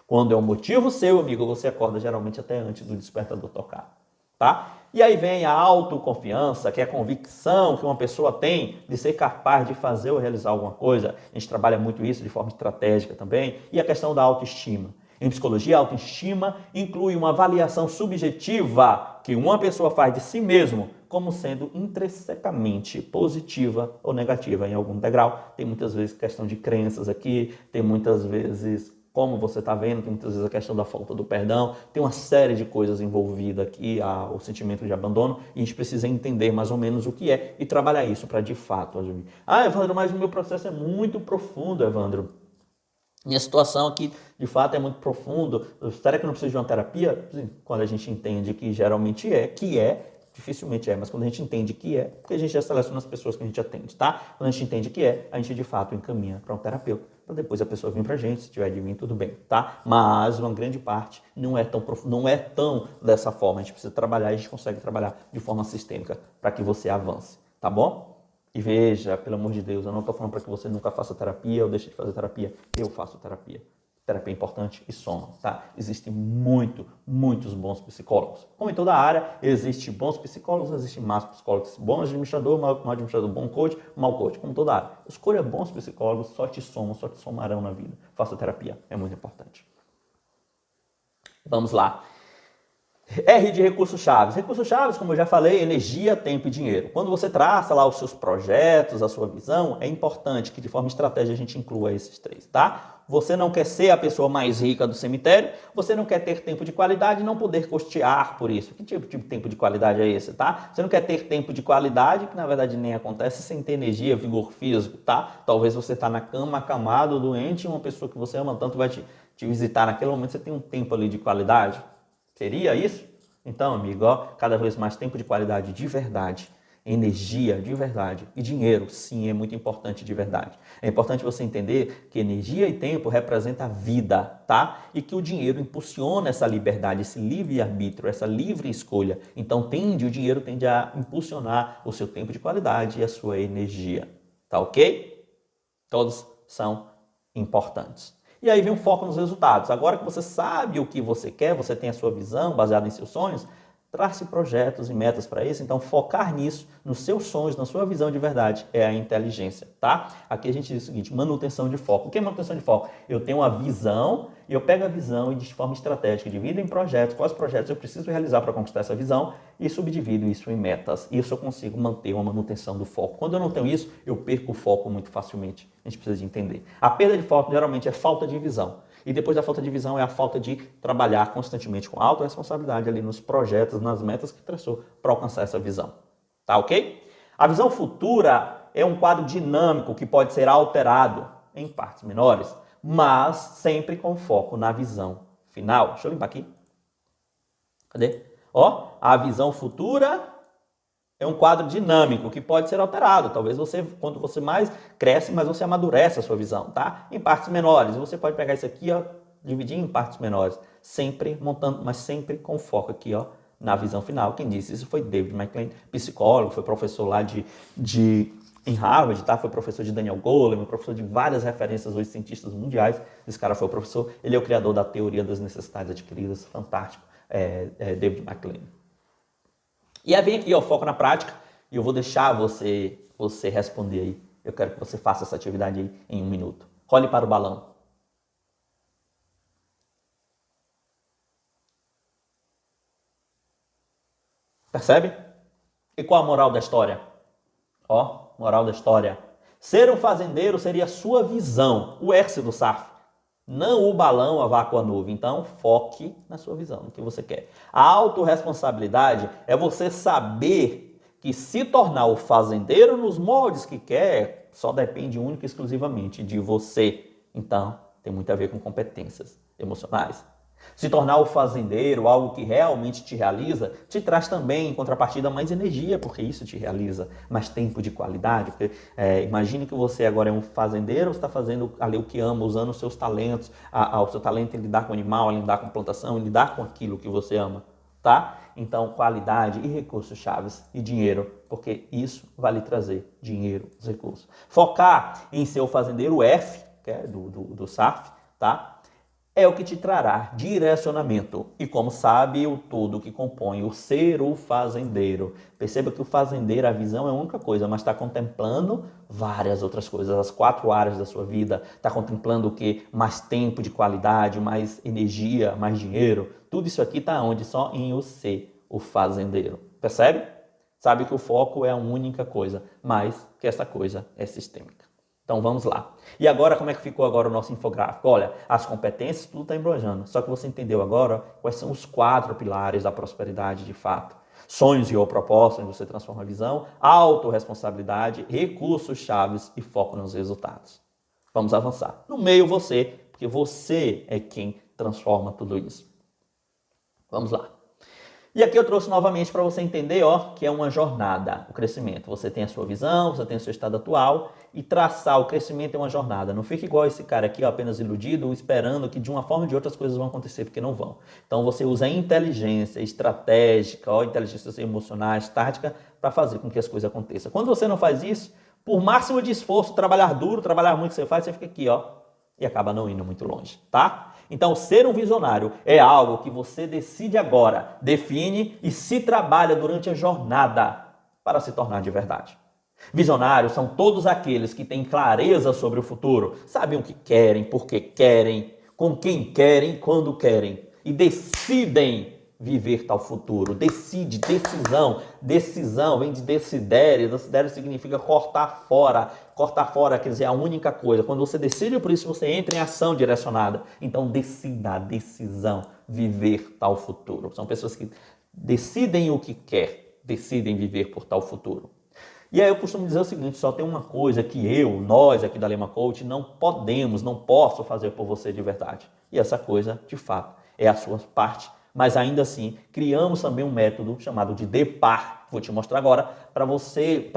Quando é um motivo seu, amigo, você acorda geralmente até antes do despertador tocar, tá? E aí vem a autoconfiança, que é a convicção que uma pessoa tem de ser capaz de fazer ou realizar alguma coisa. A gente trabalha muito isso de forma estratégica também. E a questão da autoestima. Em psicologia, a autoestima inclui uma avaliação subjetiva que uma pessoa faz de si mesmo como sendo intrinsecamente positiva ou negativa em algum degrau. Tem muitas vezes questão de crenças aqui, tem muitas vezes... Como você está vendo, tem muitas vezes a questão da falta do perdão, tem uma série de coisas envolvidas aqui, o sentimento de abandono, e a gente precisa entender mais ou menos o que é e trabalhar isso para de fato agir. Ah, Evandro, mas o meu processo é muito profundo, Evandro. Minha situação aqui, de fato, é muito profundo. Será que eu não preciso de uma terapia? Sim, quando a gente entende que geralmente dificilmente mas quando a gente entende que porque a gente já seleciona as pessoas que a gente atende, tá? Quando a gente entende que a gente de fato encaminha para um terapeuta, para depois a pessoa vir pra gente, se tiver de vir, tudo bem, tá? Mas uma grande parte não é tão profundo, não é tão dessa forma, a gente precisa trabalhar e a gente consegue trabalhar de forma sistêmica para que você avance, tá bom? E veja, pelo amor de Deus, eu não estou falando para que você nunca faça terapia ou deixe de fazer terapia, eu faço terapia. Terapia é importante e soma, tá? Existem muitos bons psicólogos. Como em toda área, existem bons psicólogos, existem más psicólogos. Bom administrador, mau administrador, bom coach, mau coach, como toda área. Escolha bons psicólogos, só te somarão na vida. Faça terapia, é muito importante. Vamos lá. R de recursos chaves. Recursos chaves, como eu já falei, energia, tempo e dinheiro. Quando você traça lá os seus projetos, a sua visão, é importante que de forma estratégica a gente inclua esses 3, tá? Você não quer ser a pessoa mais rica do cemitério, você não quer ter tempo de qualidade e não poder custear por isso. Que tipo de tempo de qualidade é esse, tá? Você não quer ter tempo de qualidade, que na verdade nem acontece, sem ter energia, vigor físico, tá? Talvez você está na cama, acamado, doente, e uma pessoa que você ama tanto vai te visitar naquele momento, você tem um tempo ali de qualidade. Seria isso? Então, amigo, cada vez mais tempo de qualidade de verdade, energia de verdade e dinheiro, sim, é muito importante de verdade. É importante você entender que energia e tempo representam a vida, tá? E que o dinheiro impulsiona essa liberdade, esse livre-arbítrio, essa livre escolha. Então, o dinheiro tende a impulsionar o seu tempo de qualidade e a sua energia, tá ok? Todos são importantes. E aí vem um foco nos resultados. Agora que você sabe o que você quer, você tem a sua visão baseada em seus sonhos, trace projetos e metas para isso. Então, focar nisso, nos seus sonhos, na sua visão de verdade, é a inteligência, tá? Aqui a gente diz o seguinte, manutenção de foco. O que é manutenção de foco? Eu tenho uma visão e eu pego a visão e de forma estratégica divido em projetos, quais projetos eu preciso realizar para conquistar essa visão e subdivido isso em metas. Isso eu consigo manter uma manutenção do foco. Quando eu não tenho isso, eu perco o foco muito facilmente. A gente precisa de entender. A perda de foco geralmente é falta de visão. E depois da falta de visão é a falta de trabalhar constantemente com autorresponsabilidade ali nos projetos, nas metas que traçou para alcançar essa visão. Tá ok? A visão futura é um quadro dinâmico que pode ser alterado em partes menores, mas sempre com foco na visão final. Deixa eu limpar aqui. Cadê? Ó, a visão futura é um quadro dinâmico que pode ser alterado. Talvez você, quanto você mais cresce, mais você amadurece a sua visão, tá? Em partes menores. Você pode pegar isso aqui, ó, dividir em partes menores, sempre montando, mas sempre com foco aqui, ó, na visão final. Quem disse isso foi David McClain, psicólogo, foi professor lá em Harvard, tá? Foi professor de Daniel Goleman, professor de várias referências hoje cientistas mundiais. Esse cara foi o professor, ele é o criador da teoria das necessidades adquiridas, fantástico, David McClain. E aí vem aqui, ó, foco na prática, e eu vou deixar você responder aí. Eu quero que você faça essa atividade aí em 1 minuto. Role para o balão. Percebe? E qual a moral da história? Ó, moral da história. Ser um fazendeiro seria a sua visão, o S do SAF. Não o balão, a vácuo, a nuvem. Então, foque na sua visão, no que você quer. A autorresponsabilidade é você saber que se tornar o fazendeiro nos moldes que quer, só depende única e exclusivamente de você. Então, tem muito a ver com competências emocionais. Se tornar o fazendeiro algo que realmente te realiza, te traz também, em contrapartida, mais energia, porque isso te realiza, mais tempo de qualidade. Porque, imagine que você agora é um fazendeiro, você está fazendo ali o que ama, usando os seus talentos, o seu talento em lidar com animal, em lidar com plantação, em lidar com aquilo que você ama, tá? Então, qualidade e recursos chaves e dinheiro, porque isso vai lhe trazer dinheiro, os recursos. Focar em ser o fazendeiro F, que é do SAF, tá? É o que te trará direcionamento. E como sabe, o todo que compõe o ser o fazendeiro. Perceba que o fazendeiro, a visão é a única coisa, mas está contemplando várias outras coisas, as 4 áreas da sua vida. Está contemplando o quê? Mais tempo de qualidade, mais energia, mais dinheiro. Tudo isso aqui está onde? Só em o ser o fazendeiro. Percebe? Sabe que o foco é a única coisa, mas que essa coisa é sistêmica. Então vamos lá. E agora, como é que ficou agora o nosso infográfico? Olha, as competências, tudo está embrojando. Só que você entendeu agora quais são os 4 pilares da prosperidade de fato. Sonhos e ou propósitos, onde você transforma a visão, autorresponsabilidade, recursos chaves e foco nos resultados. Vamos avançar. No meio você, porque você é quem transforma tudo isso. Vamos lá. E aqui eu trouxe novamente para você entender, ó, que é uma jornada, o crescimento. Você tem a sua visão, você tem o seu estado atual e traçar o crescimento é uma jornada. Não fique igual esse cara aqui, ó, apenas iludido, esperando que de uma forma ou de outra as coisas vão acontecer, porque não vão. Então você usa a inteligência estratégica, ó, inteligência emocional, tática, para fazer com que as coisas aconteçam. Quando você não faz isso, por máximo de esforço, trabalhar duro, trabalhar muito que você faz, você fica aqui, ó, e acaba não indo muito longe, tá? Então, ser um visionário é algo que você decide agora, define e se trabalha durante a jornada para se tornar de verdade. Visionários são todos aqueles que têm clareza sobre o futuro, sabem o que querem, por que querem, com quem querem, quando querem e decidem viver tal futuro. Decide, decisão. Decisão vem de desidério. Desidério significa cortar fora. Cortar fora quer dizer a única coisa. Quando você decide por isso, você entra em ação direcionada. Então decida, decisão, viver tal futuro. São pessoas que decidem o que quer, decidem viver por tal futuro. E aí eu costumo dizer o seguinte, só tem uma coisa que nós aqui da Lema Coach, não posso fazer por você de verdade. E essa coisa, de fato, é a sua parte. Mas ainda assim, criamos também um método chamado de DEPAR, vou te mostrar agora, para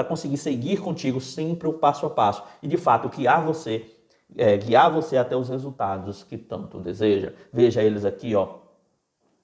conseguir seguir contigo sempre o passo a passo. E de fato, guiar você até os resultados que tanto deseja. Veja eles aqui, ó.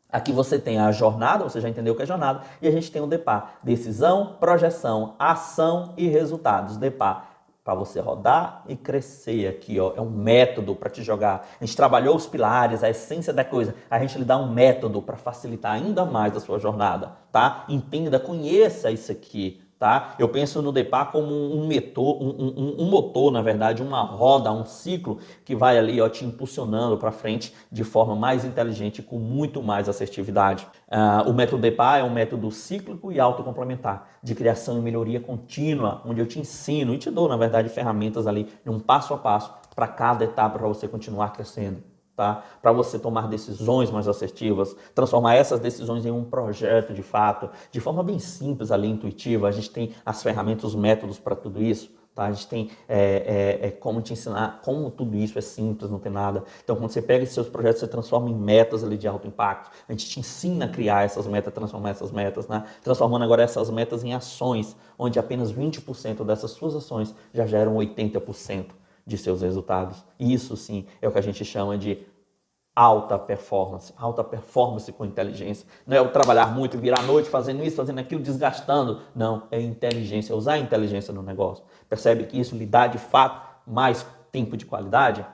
Aqui você tem a jornada, você já entendeu o que é jornada, e a gente tem o DEPAR, decisão, projeção, ação e resultados. DEPAR, para você rodar e crescer aqui, ó, é um método para te jogar. A gente trabalhou os pilares, a essência da coisa, a gente lhe dá um método para facilitar ainda mais a sua jornada, tá? Entenda, conheça isso aqui, tá? Eu penso no DEPAR como um motor, na verdade, uma roda, um ciclo que vai ali, ó, te impulsionando para frente de forma mais inteligente e com muito mais assertividade. O método DEPAR é um método cíclico e autocomplementar, de criação e melhoria contínua, onde eu te ensino e te dou, na verdade, ferramentas ali, um passo a passo para cada etapa para você continuar crescendo. tá? Para você tomar decisões mais assertivas, transformar essas decisões em um projeto de fato, de forma bem simples ali, intuitiva. A gente tem as ferramentas, os métodos para tudo isso. Tá? A gente tem como te ensinar como tudo isso é simples, não tem nada. Então, quando você pega esses seus projetos, você transforma em metas ali de alto impacto. A gente te ensina a criar essas metas, transformar essas metas, né? Transformando agora essas metas em ações, onde apenas 20% dessas suas ações já geram 80% de seus resultados. Isso sim é o que a gente chama de alta performance com inteligência. Não é eu trabalhar muito, virar a noite fazendo isso, fazendo aquilo, desgastando. Não, é inteligência, usar a inteligência no negócio. Percebe que isso lhe dá de fato mais tempo de qualidade?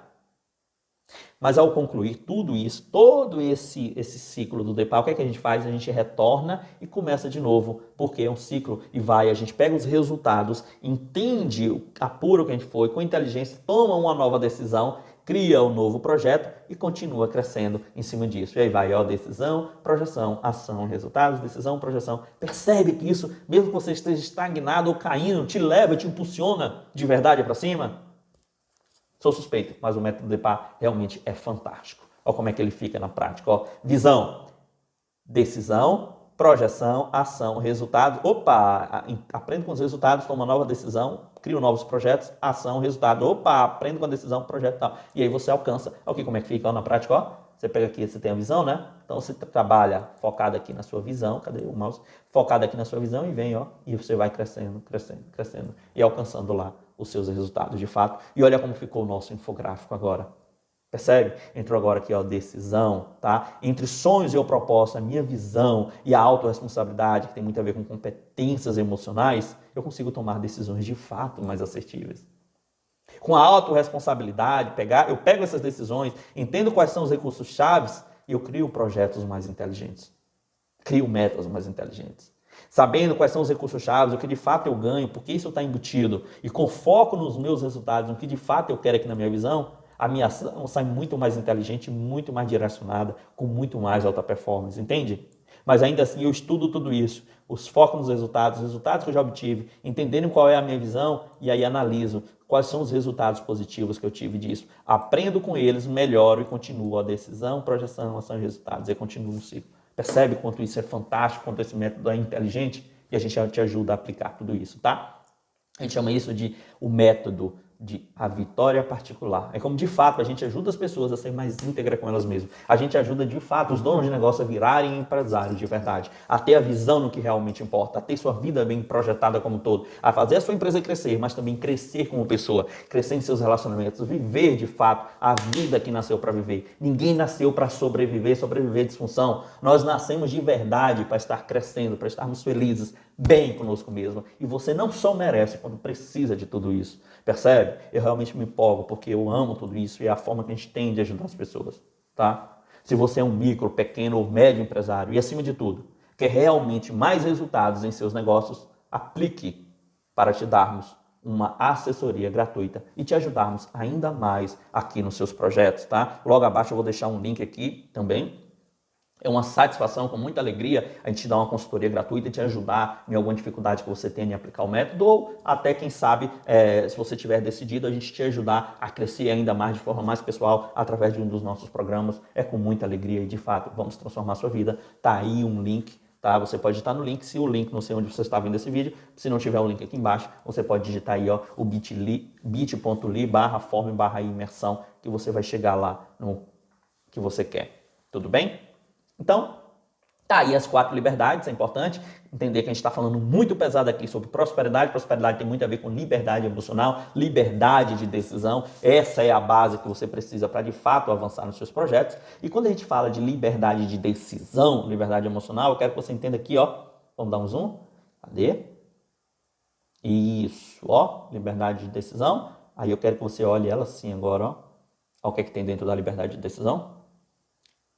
Mas ao concluir tudo isso, todo esse ciclo do DEPA, o que é que a gente faz? A gente retorna e começa de novo, porque é um ciclo e vai, a gente pega os resultados, entende, apura o que a gente foi, com inteligência, toma uma nova decisão, cria um novo projeto e continua crescendo em cima disso. E aí vai, ó, decisão, projeção, ação, resultados, decisão, projeção. Percebe que isso, mesmo que você esteja estagnado ou caindo, te leva, te impulsiona de verdade para cima? Sou suspeito, mas o método DEPA realmente é fantástico. Olha como é que ele fica na prática. Ó, visão, decisão, projeção, ação, resultado. Opa, aprendo com os resultados, toma nova decisão, crio novos projetos, ação, resultado. Opa, aprendo com a decisão, projeto e tal. E aí você alcança. Olha aqui como é que fica ó, na prática. Ó. Você pega aqui, você tem a visão, né? Então você trabalha focado aqui na sua visão. Cadê o mouse? Focado aqui na sua visão e vem, ó. E você vai crescendo, crescendo, crescendo. E alcançando lá os seus resultados de fato. E olha como ficou o nosso infográfico agora. Percebe? Entrou agora aqui, ó, decisão, tá? Entre sonhos e o propósito, a minha visão e a autorresponsabilidade, que tem muito a ver com competências emocionais, eu consigo tomar decisões de fato mais assertivas. Com a autorresponsabilidade, eu pego essas decisões, entendo quais são os recursos chaves e eu crio projetos mais inteligentes. Crio metas mais inteligentes. Sabendo quais são os recursos chaves, o que de fato eu ganho, porque isso está embutido, e com foco nos meus resultados, no que de fato eu quero aqui na minha visão, a minha ação sai muito mais inteligente, muito mais direcionada, com muito mais alta performance, entende? Mas ainda assim eu estudo tudo isso, os focos nos resultados, os resultados que eu já obtive, entendendo qual é a minha visão e aí analiso quais são os resultados positivos que eu tive disso. Aprendo com eles, melhoro e continuo a decisão, projeção, ação e resultados. E continuo no ciclo. Percebe quanto isso é fantástico, quanto esse método é inteligente? E a gente te ajuda a aplicar tudo isso, tá? A gente chama isso de o método de a vitória particular. É como de fato a gente ajuda as pessoas a ser mais íntegra com elas mesmas. A gente ajuda de fato os donos de negócio a virarem empresários de verdade, a ter a visão no que realmente importa, a ter sua vida bem projetada como um todo, a fazer a sua empresa crescer, mas também crescer como pessoa, crescer em seus relacionamentos, viver de fato a vida que nasceu para viver. Ninguém nasceu para sobreviver disfunção. Nós nascemos de verdade para estar crescendo, para estarmos felizes, bem conosco mesmo. E você não só merece quando precisa de tudo isso. Percebe? Eu realmente me empolgo porque eu amo tudo isso e é a forma que a gente tem de ajudar as pessoas, tá? Se você é um micro, pequeno ou médio empresário e acima de tudo, quer realmente mais resultados em seus negócios, aplique para te darmos uma assessoria gratuita e te ajudarmos ainda mais aqui nos seus projetos, tá? Logo abaixo eu vou deixar um link aqui também. É uma satisfação, com muita alegria, a gente dar uma consultoria gratuita e te ajudar em alguma dificuldade que você tenha em aplicar o método ou até, quem sabe, se você tiver decidido, a gente te ajudar a crescer ainda mais de forma mais pessoal através de um dos nossos programas. É com muita alegria e, de fato, vamos transformar a sua vida. Tá aí um link, tá? Você pode digitar no link, se o link, não sei onde você está vendo esse vídeo, se não tiver o link aqui embaixo, você pode digitar aí, ó, o bit.ly/form/imersão, que você vai chegar lá no que você quer. Tudo bem? Então, tá aí as 4 liberdades, é importante entender que a gente está falando muito pesado aqui sobre prosperidade. Prosperidade tem muito a ver com liberdade emocional, liberdade de decisão. Essa é a base que você precisa para, de fato, avançar nos seus projetos. E quando a gente fala de liberdade de decisão, liberdade emocional, eu quero que você entenda aqui, ó. Vamos dar um zoom? Cadê? Isso, ó, liberdade de decisão. Aí eu quero que você olhe ela assim agora, ó. Olha o que é que tem dentro da liberdade de decisão.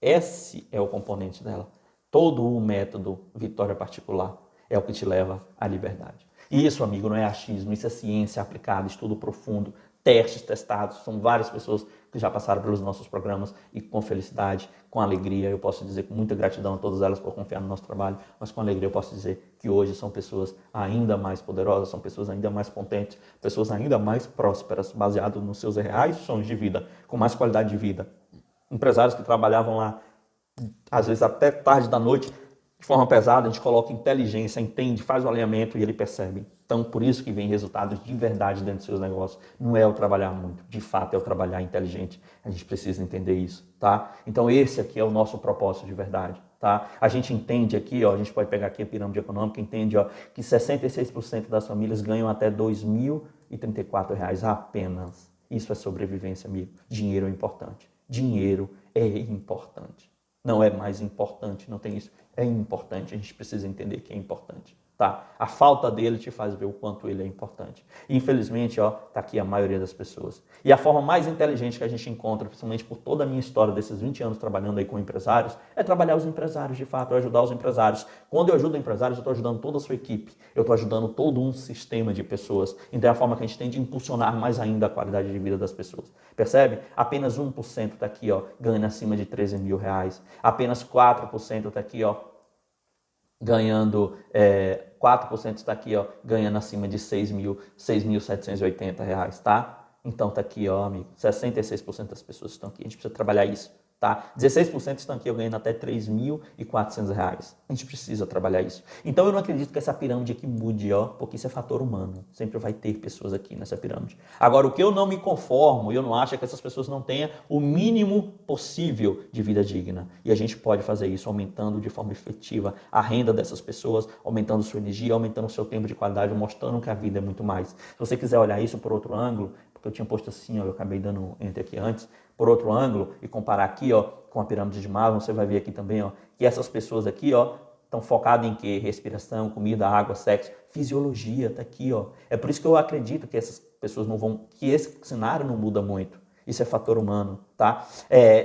Esse é o componente dela. Todo o método vitória particular é o que te leva à liberdade. E isso, amigo, não é achismo, isso é ciência aplicada, estudo profundo, testes testados. São várias pessoas que já passaram pelos nossos programas e com felicidade, com alegria, eu posso dizer com muita gratidão a todas elas por confiar no nosso trabalho, mas com alegria eu posso dizer que hoje são pessoas ainda mais poderosas, são pessoas ainda mais potentes, pessoas ainda mais prósperas, baseadas nos seus reais sonhos de vida, com mais qualidade de vida, Empresários que trabalhavam lá, às vezes até tarde da noite, de forma pesada, a gente coloca inteligência, entende, faz o alinhamento e ele percebe. Então, por isso que vem resultados de verdade dentro dos seus negócios. Não é o trabalhar muito, de fato é o trabalhar inteligente. A gente precisa entender isso, tá? Então, esse aqui é o nosso propósito de verdade, tá? A gente entende aqui, ó, a gente pode pegar aqui a pirâmide econômica, entende, ó, que 66% das famílias ganham até R$ 2.034 apenas. Isso é sobrevivência, amigo. Dinheiro é importante. Dinheiro é importante. Não é mais importante, não tem isso. É importante, a gente precisa entender que é importante, tá? A falta dele te faz ver o quanto ele é importante. E, infelizmente, ó, tá aqui a maioria das pessoas. E a forma mais inteligente que a gente encontra, principalmente por toda a minha história desses 20 anos trabalhando aí com empresários, é trabalhar os empresários, de fato, é ajudar os empresários. Quando eu ajudo empresários, eu estou ajudando toda a sua equipe, eu estou ajudando todo um sistema de pessoas. Então é a forma que a gente tem de impulsionar mais ainda a qualidade de vida das pessoas. Percebe? Apenas 1% está aqui, ó, ganhando acima de R$ 13 mil. Apenas 4% está aqui, ó, ganhando, 4% está aqui, ó, ganhando acima de R$ 6.780, tá? Então tá aqui, ó, amigo, 66% das pessoas estão aqui, a gente precisa trabalhar isso, tá? 16% estão aqui, eu ganhando até R$ 3.400. A gente precisa trabalhar isso. Então eu não acredito que essa pirâmide aqui mude, ó, porque isso é fator humano. Sempre vai ter pessoas aqui nessa pirâmide. Agora, o que eu não me conformo, e eu não acho, é que essas pessoas não tenham o mínimo possível de vida digna. E a gente pode fazer isso aumentando de forma efetiva a renda dessas pessoas, aumentando sua energia, aumentando o seu tempo de qualidade, mostrando que a vida é muito mais. Se você quiser olhar isso por outro ângulo, porque eu tinha posto assim, ó, eu acabei dando um enter aqui antes, por outro ângulo, e comparar aqui, ó, com a pirâmide de Maslow, você vai ver aqui também, ó, que essas pessoas aqui, ó, estão focadas em quê? Respiração, comida, água, sexo, fisiologia, tá aqui, ó. É por isso que eu acredito que essas pessoas não vão, que esse cenário não muda muito. Isso é fator humano, tá?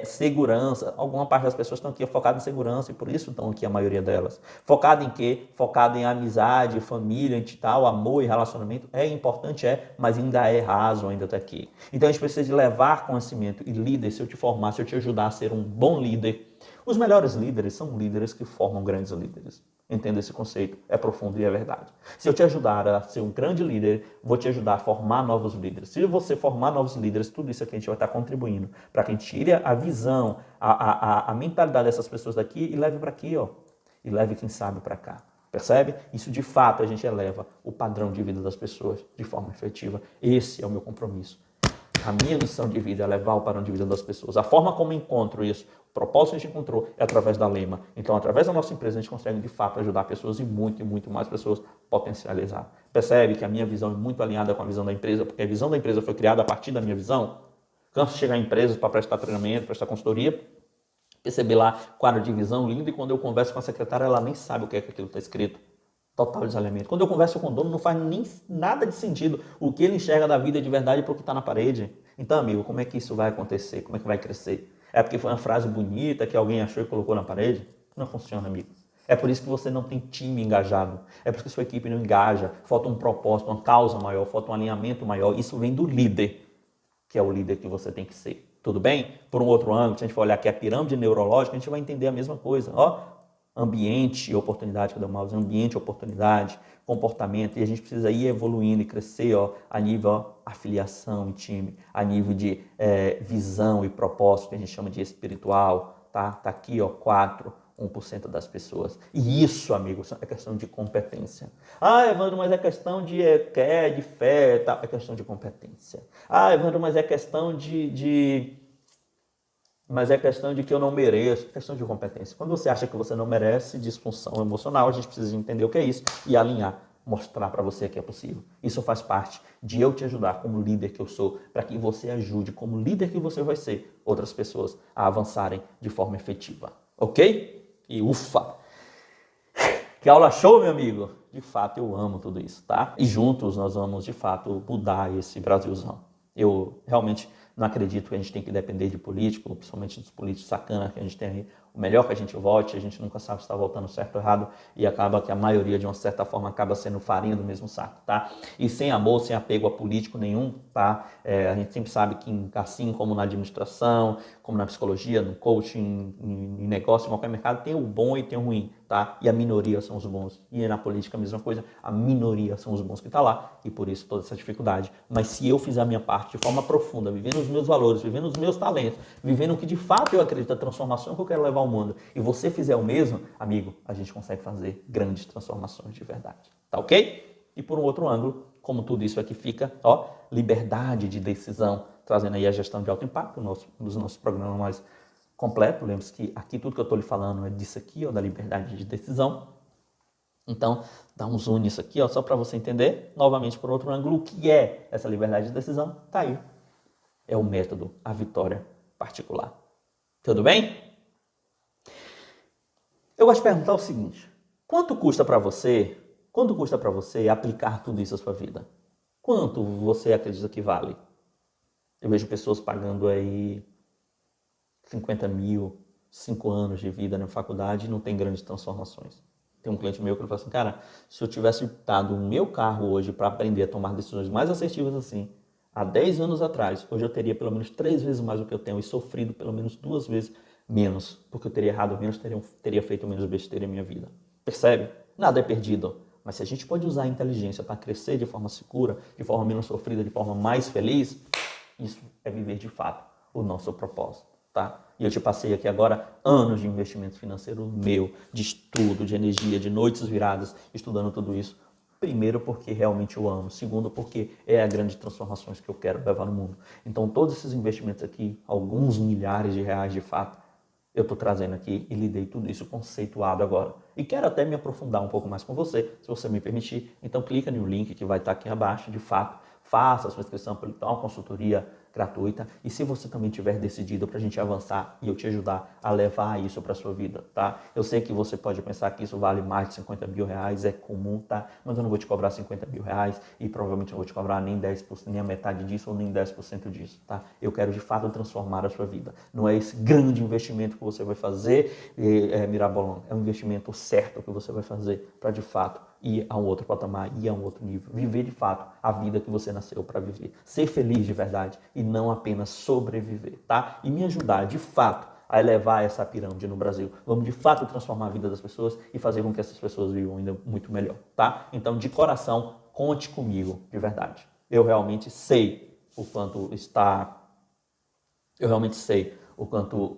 Segurança, alguma parte das pessoas estão aqui focadas em segurança e por isso estão aqui a maioria delas. Focada em quê? Focada em amizade, família, tal, amor e relacionamento. É importante, mas ainda é raso, ainda está aqui. Então a gente precisa de levar conhecimento e líder, se eu te formar, se eu te ajudar a ser um bom líder. Os melhores líderes são líderes que formam grandes líderes. Entenda esse conceito, é profundo e é verdade. Se eu te ajudar a ser um grande líder, vou te ajudar a formar novos líderes. Se você formar novos líderes, tudo isso aqui a gente vai estar contribuindo para que a gente tire a visão, a mentalidade dessas pessoas daqui e leve para aqui, ó. E leve quem sabe para cá. Percebe? Isso de fato a gente eleva o padrão de vida das pessoas de forma efetiva. Esse é o meu compromisso. A minha missão de vida é levar o padrão de vida das pessoas. A forma como eu encontro isso, o propósito que a gente encontrou é através da Lema. Então, através da nossa empresa, a gente consegue, de fato, ajudar pessoas e muito mais pessoas potencializar. Percebe que a minha visão é muito alinhada com a visão da empresa, porque a visão da empresa foi criada a partir da minha visão? Canso de chegar em empresas para prestar treinamento, prestar consultoria, perceber lá quadro de visão lindo, e quando eu converso com a secretária, ela nem sabe o que é que aquilo está escrito. Total desalinhamento. Quando eu converso com o dono, não faz nem nada de sentido o que ele enxerga da vida de verdade para o que está na parede. Então, amigo, como é que isso vai acontecer? Como é que vai crescer? É porque foi uma frase bonita que alguém achou e colocou na parede? Não funciona, amigo. É por isso que você não tem time engajado. É por isso que sua equipe não engaja. Falta um propósito, uma causa maior, falta um alinhamento maior. Isso vem do líder, que é o líder que você tem que ser. Tudo bem? Por um outro ângulo, se a gente for olhar aqui a pirâmide neurológica, a gente vai entender a mesma coisa. Ó, ambiente e oportunidade, que eu mouse, ambiente, oportunidade, comportamento, e a gente precisa ir evoluindo e crescer, ó, a nível, ó, afiliação e time, a nível de visão e propósito, que a gente chama de espiritual, tá? Tá aqui, ó, 1% das pessoas. E isso, amigos, é questão de competência. Ah, Evandro, mas é questão de fé, tá? É questão de competência. Ah, Evandro, mas é questão mas é questão de que eu não mereço, questão de competência. Quando você acha que você não merece disfunção emocional, a gente precisa entender o que é isso e alinhar, mostrar para você que é possível. Isso faz parte de eu te ajudar como líder que eu sou, para que você ajude como líder que você vai ser outras pessoas a avançarem de forma efetiva. Ok? E ufa! Que aula show, meu amigo! De fato, eu amo tudo isso, tá? E juntos nós vamos, de fato, mudar esse Brasilzão. Eu realmente não acredito que a gente tem que depender de político, principalmente dos políticos sacanas que a gente tem aí. O melhor que a gente vote, a gente nunca sabe se está votando certo ou errado, e acaba que a maioria, de uma certa forma, acaba sendo farinha do mesmo saco, tá? E sem amor, sem apego a político nenhum, tá? A gente sempre sabe que, assim como na administração, como na psicologia, no coaching, em negócio, em qualquer mercado, tem o bom e tem o ruim, tá? tá? E a minoria são os bons. E na política a mesma coisa, a minoria são os bons que tá lá, e por isso toda essa dificuldade. Mas se eu fizer a minha parte de forma profunda, vivendo os meus valores, vivendo os meus talentos, vivendo o que de fato eu acredito, a transformação que eu quero levar ao mundo, e você fizer o mesmo, amigo, a gente consegue fazer grandes transformações de verdade. Tá ok? E por um outro ângulo, como tudo isso aqui fica, ó, liberdade de decisão, trazendo aí a gestão de alto impacto, um dos nossos programas mais completo. Lembre-se que aqui tudo que eu estou lhe falando é disso aqui, ó, da liberdade de decisão. Então, dá um zoom nisso aqui, ó, só para você entender. Novamente, por outro ângulo, o que é essa liberdade de decisão? Tá aí. É o método, a vitória particular. Tudo bem? Eu gosto de perguntar o seguinte: quanto custa para você aplicar tudo isso à sua vida? Quanto você acredita que vale? Eu vejo pessoas pagando aí 50 mil, 5 anos de vida na faculdade e não tem grandes transformações. Tem um cliente meu que ele fala assim, cara, se eu tivesse dado o meu carro hoje para aprender a tomar decisões mais assertivas assim, há 10 anos atrás, hoje eu teria pelo menos 3 vezes mais do que eu tenho e sofrido pelo menos 2 vezes menos, porque eu teria errado menos, teria feito menos besteira em minha vida. Percebe? Nada é perdido. Mas se a gente pode usar a inteligência para crescer de forma segura, de forma menos sofrida, de forma mais feliz, isso é viver de fato o nosso propósito. Tá? E eu te passei aqui agora anos de investimento financeiro meu, de estudo, de energia, de noites viradas, estudando tudo isso. Primeiro, porque realmente eu amo. Segundo, porque é a grande transformações que eu quero levar no mundo. Então, todos esses investimentos aqui, alguns milhares de reais de fato, eu estou trazendo aqui e lhe dei tudo isso conceituado agora. E quero até me aprofundar um pouco mais com você, se você me permitir. Então, clica no link que vai estar aqui abaixo, de fato. Faça a sua inscrição para uma consultoria gratuita. E se você também tiver decidido para a gente avançar e eu te ajudar a levar isso para a sua vida, tá? Eu sei que você pode pensar que isso vale mais de 50 mil reais, é comum, tá? Mas eu não vou te cobrar 50 mil reais e provavelmente não vou te cobrar nem 10%, nem a metade disso ou nem 10% disso, tá? Eu quero de fato transformar a sua vida. Não é esse grande investimento que você vai fazer, mirabolante. É um investimento certo que você vai fazer para de fato ir a um outro patamar, ir a um outro nível, viver de fato a vida que você nasceu para viver, ser feliz de verdade e não apenas sobreviver, tá? E me ajudar de fato a elevar essa pirâmide no Brasil. Vamos de fato transformar a vida das pessoas e fazer com que essas pessoas vivam ainda muito melhor, tá? Então, de coração, conte comigo, de verdade. Eu realmente sei o quanto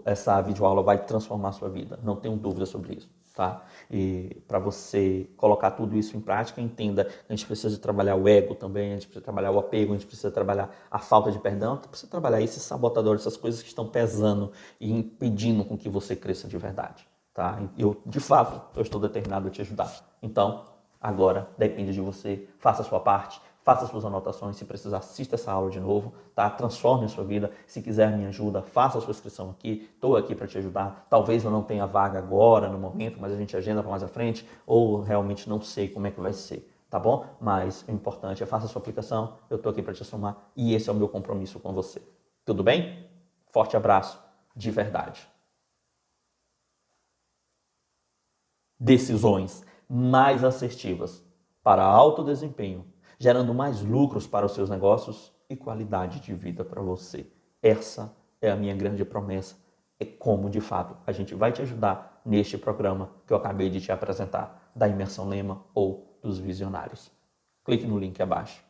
essa videoaula vai transformar a sua vida. Não tenho dúvida sobre isso. Tá? E para você colocar tudo isso em prática, entenda, a gente precisa trabalhar o ego também, a gente precisa trabalhar o apego, a gente precisa trabalhar a falta de perdão, a gente precisa trabalhar esses sabotadores, essas coisas que estão pesando e impedindo com que você cresça de verdade. Tá? Eu, de fato, eu estou determinado a te ajudar. Então, agora depende de você, faça a sua parte, faça suas anotações, se precisar, assista essa aula de novo, tá? Transforme a sua vida. Se quiser minha ajuda, faça a sua inscrição aqui. Estou aqui para te ajudar. Talvez eu não tenha vaga agora, no momento, mas a gente agenda para mais à frente, ou realmente não sei como é que vai ser, tá bom? Mas o importante é faça a sua aplicação, eu estou aqui para te somar e esse é o meu compromisso com você. Tudo bem? Forte abraço, de verdade. Decisões mais assertivas para alto desempenho, gerando mais lucros para os seus negócios e qualidade de vida para você. Essa é a minha grande promessa. É como, de fato, a gente vai te ajudar neste programa que eu acabei de te apresentar, da Imersão Lema ou dos Visionários. Clique no link abaixo.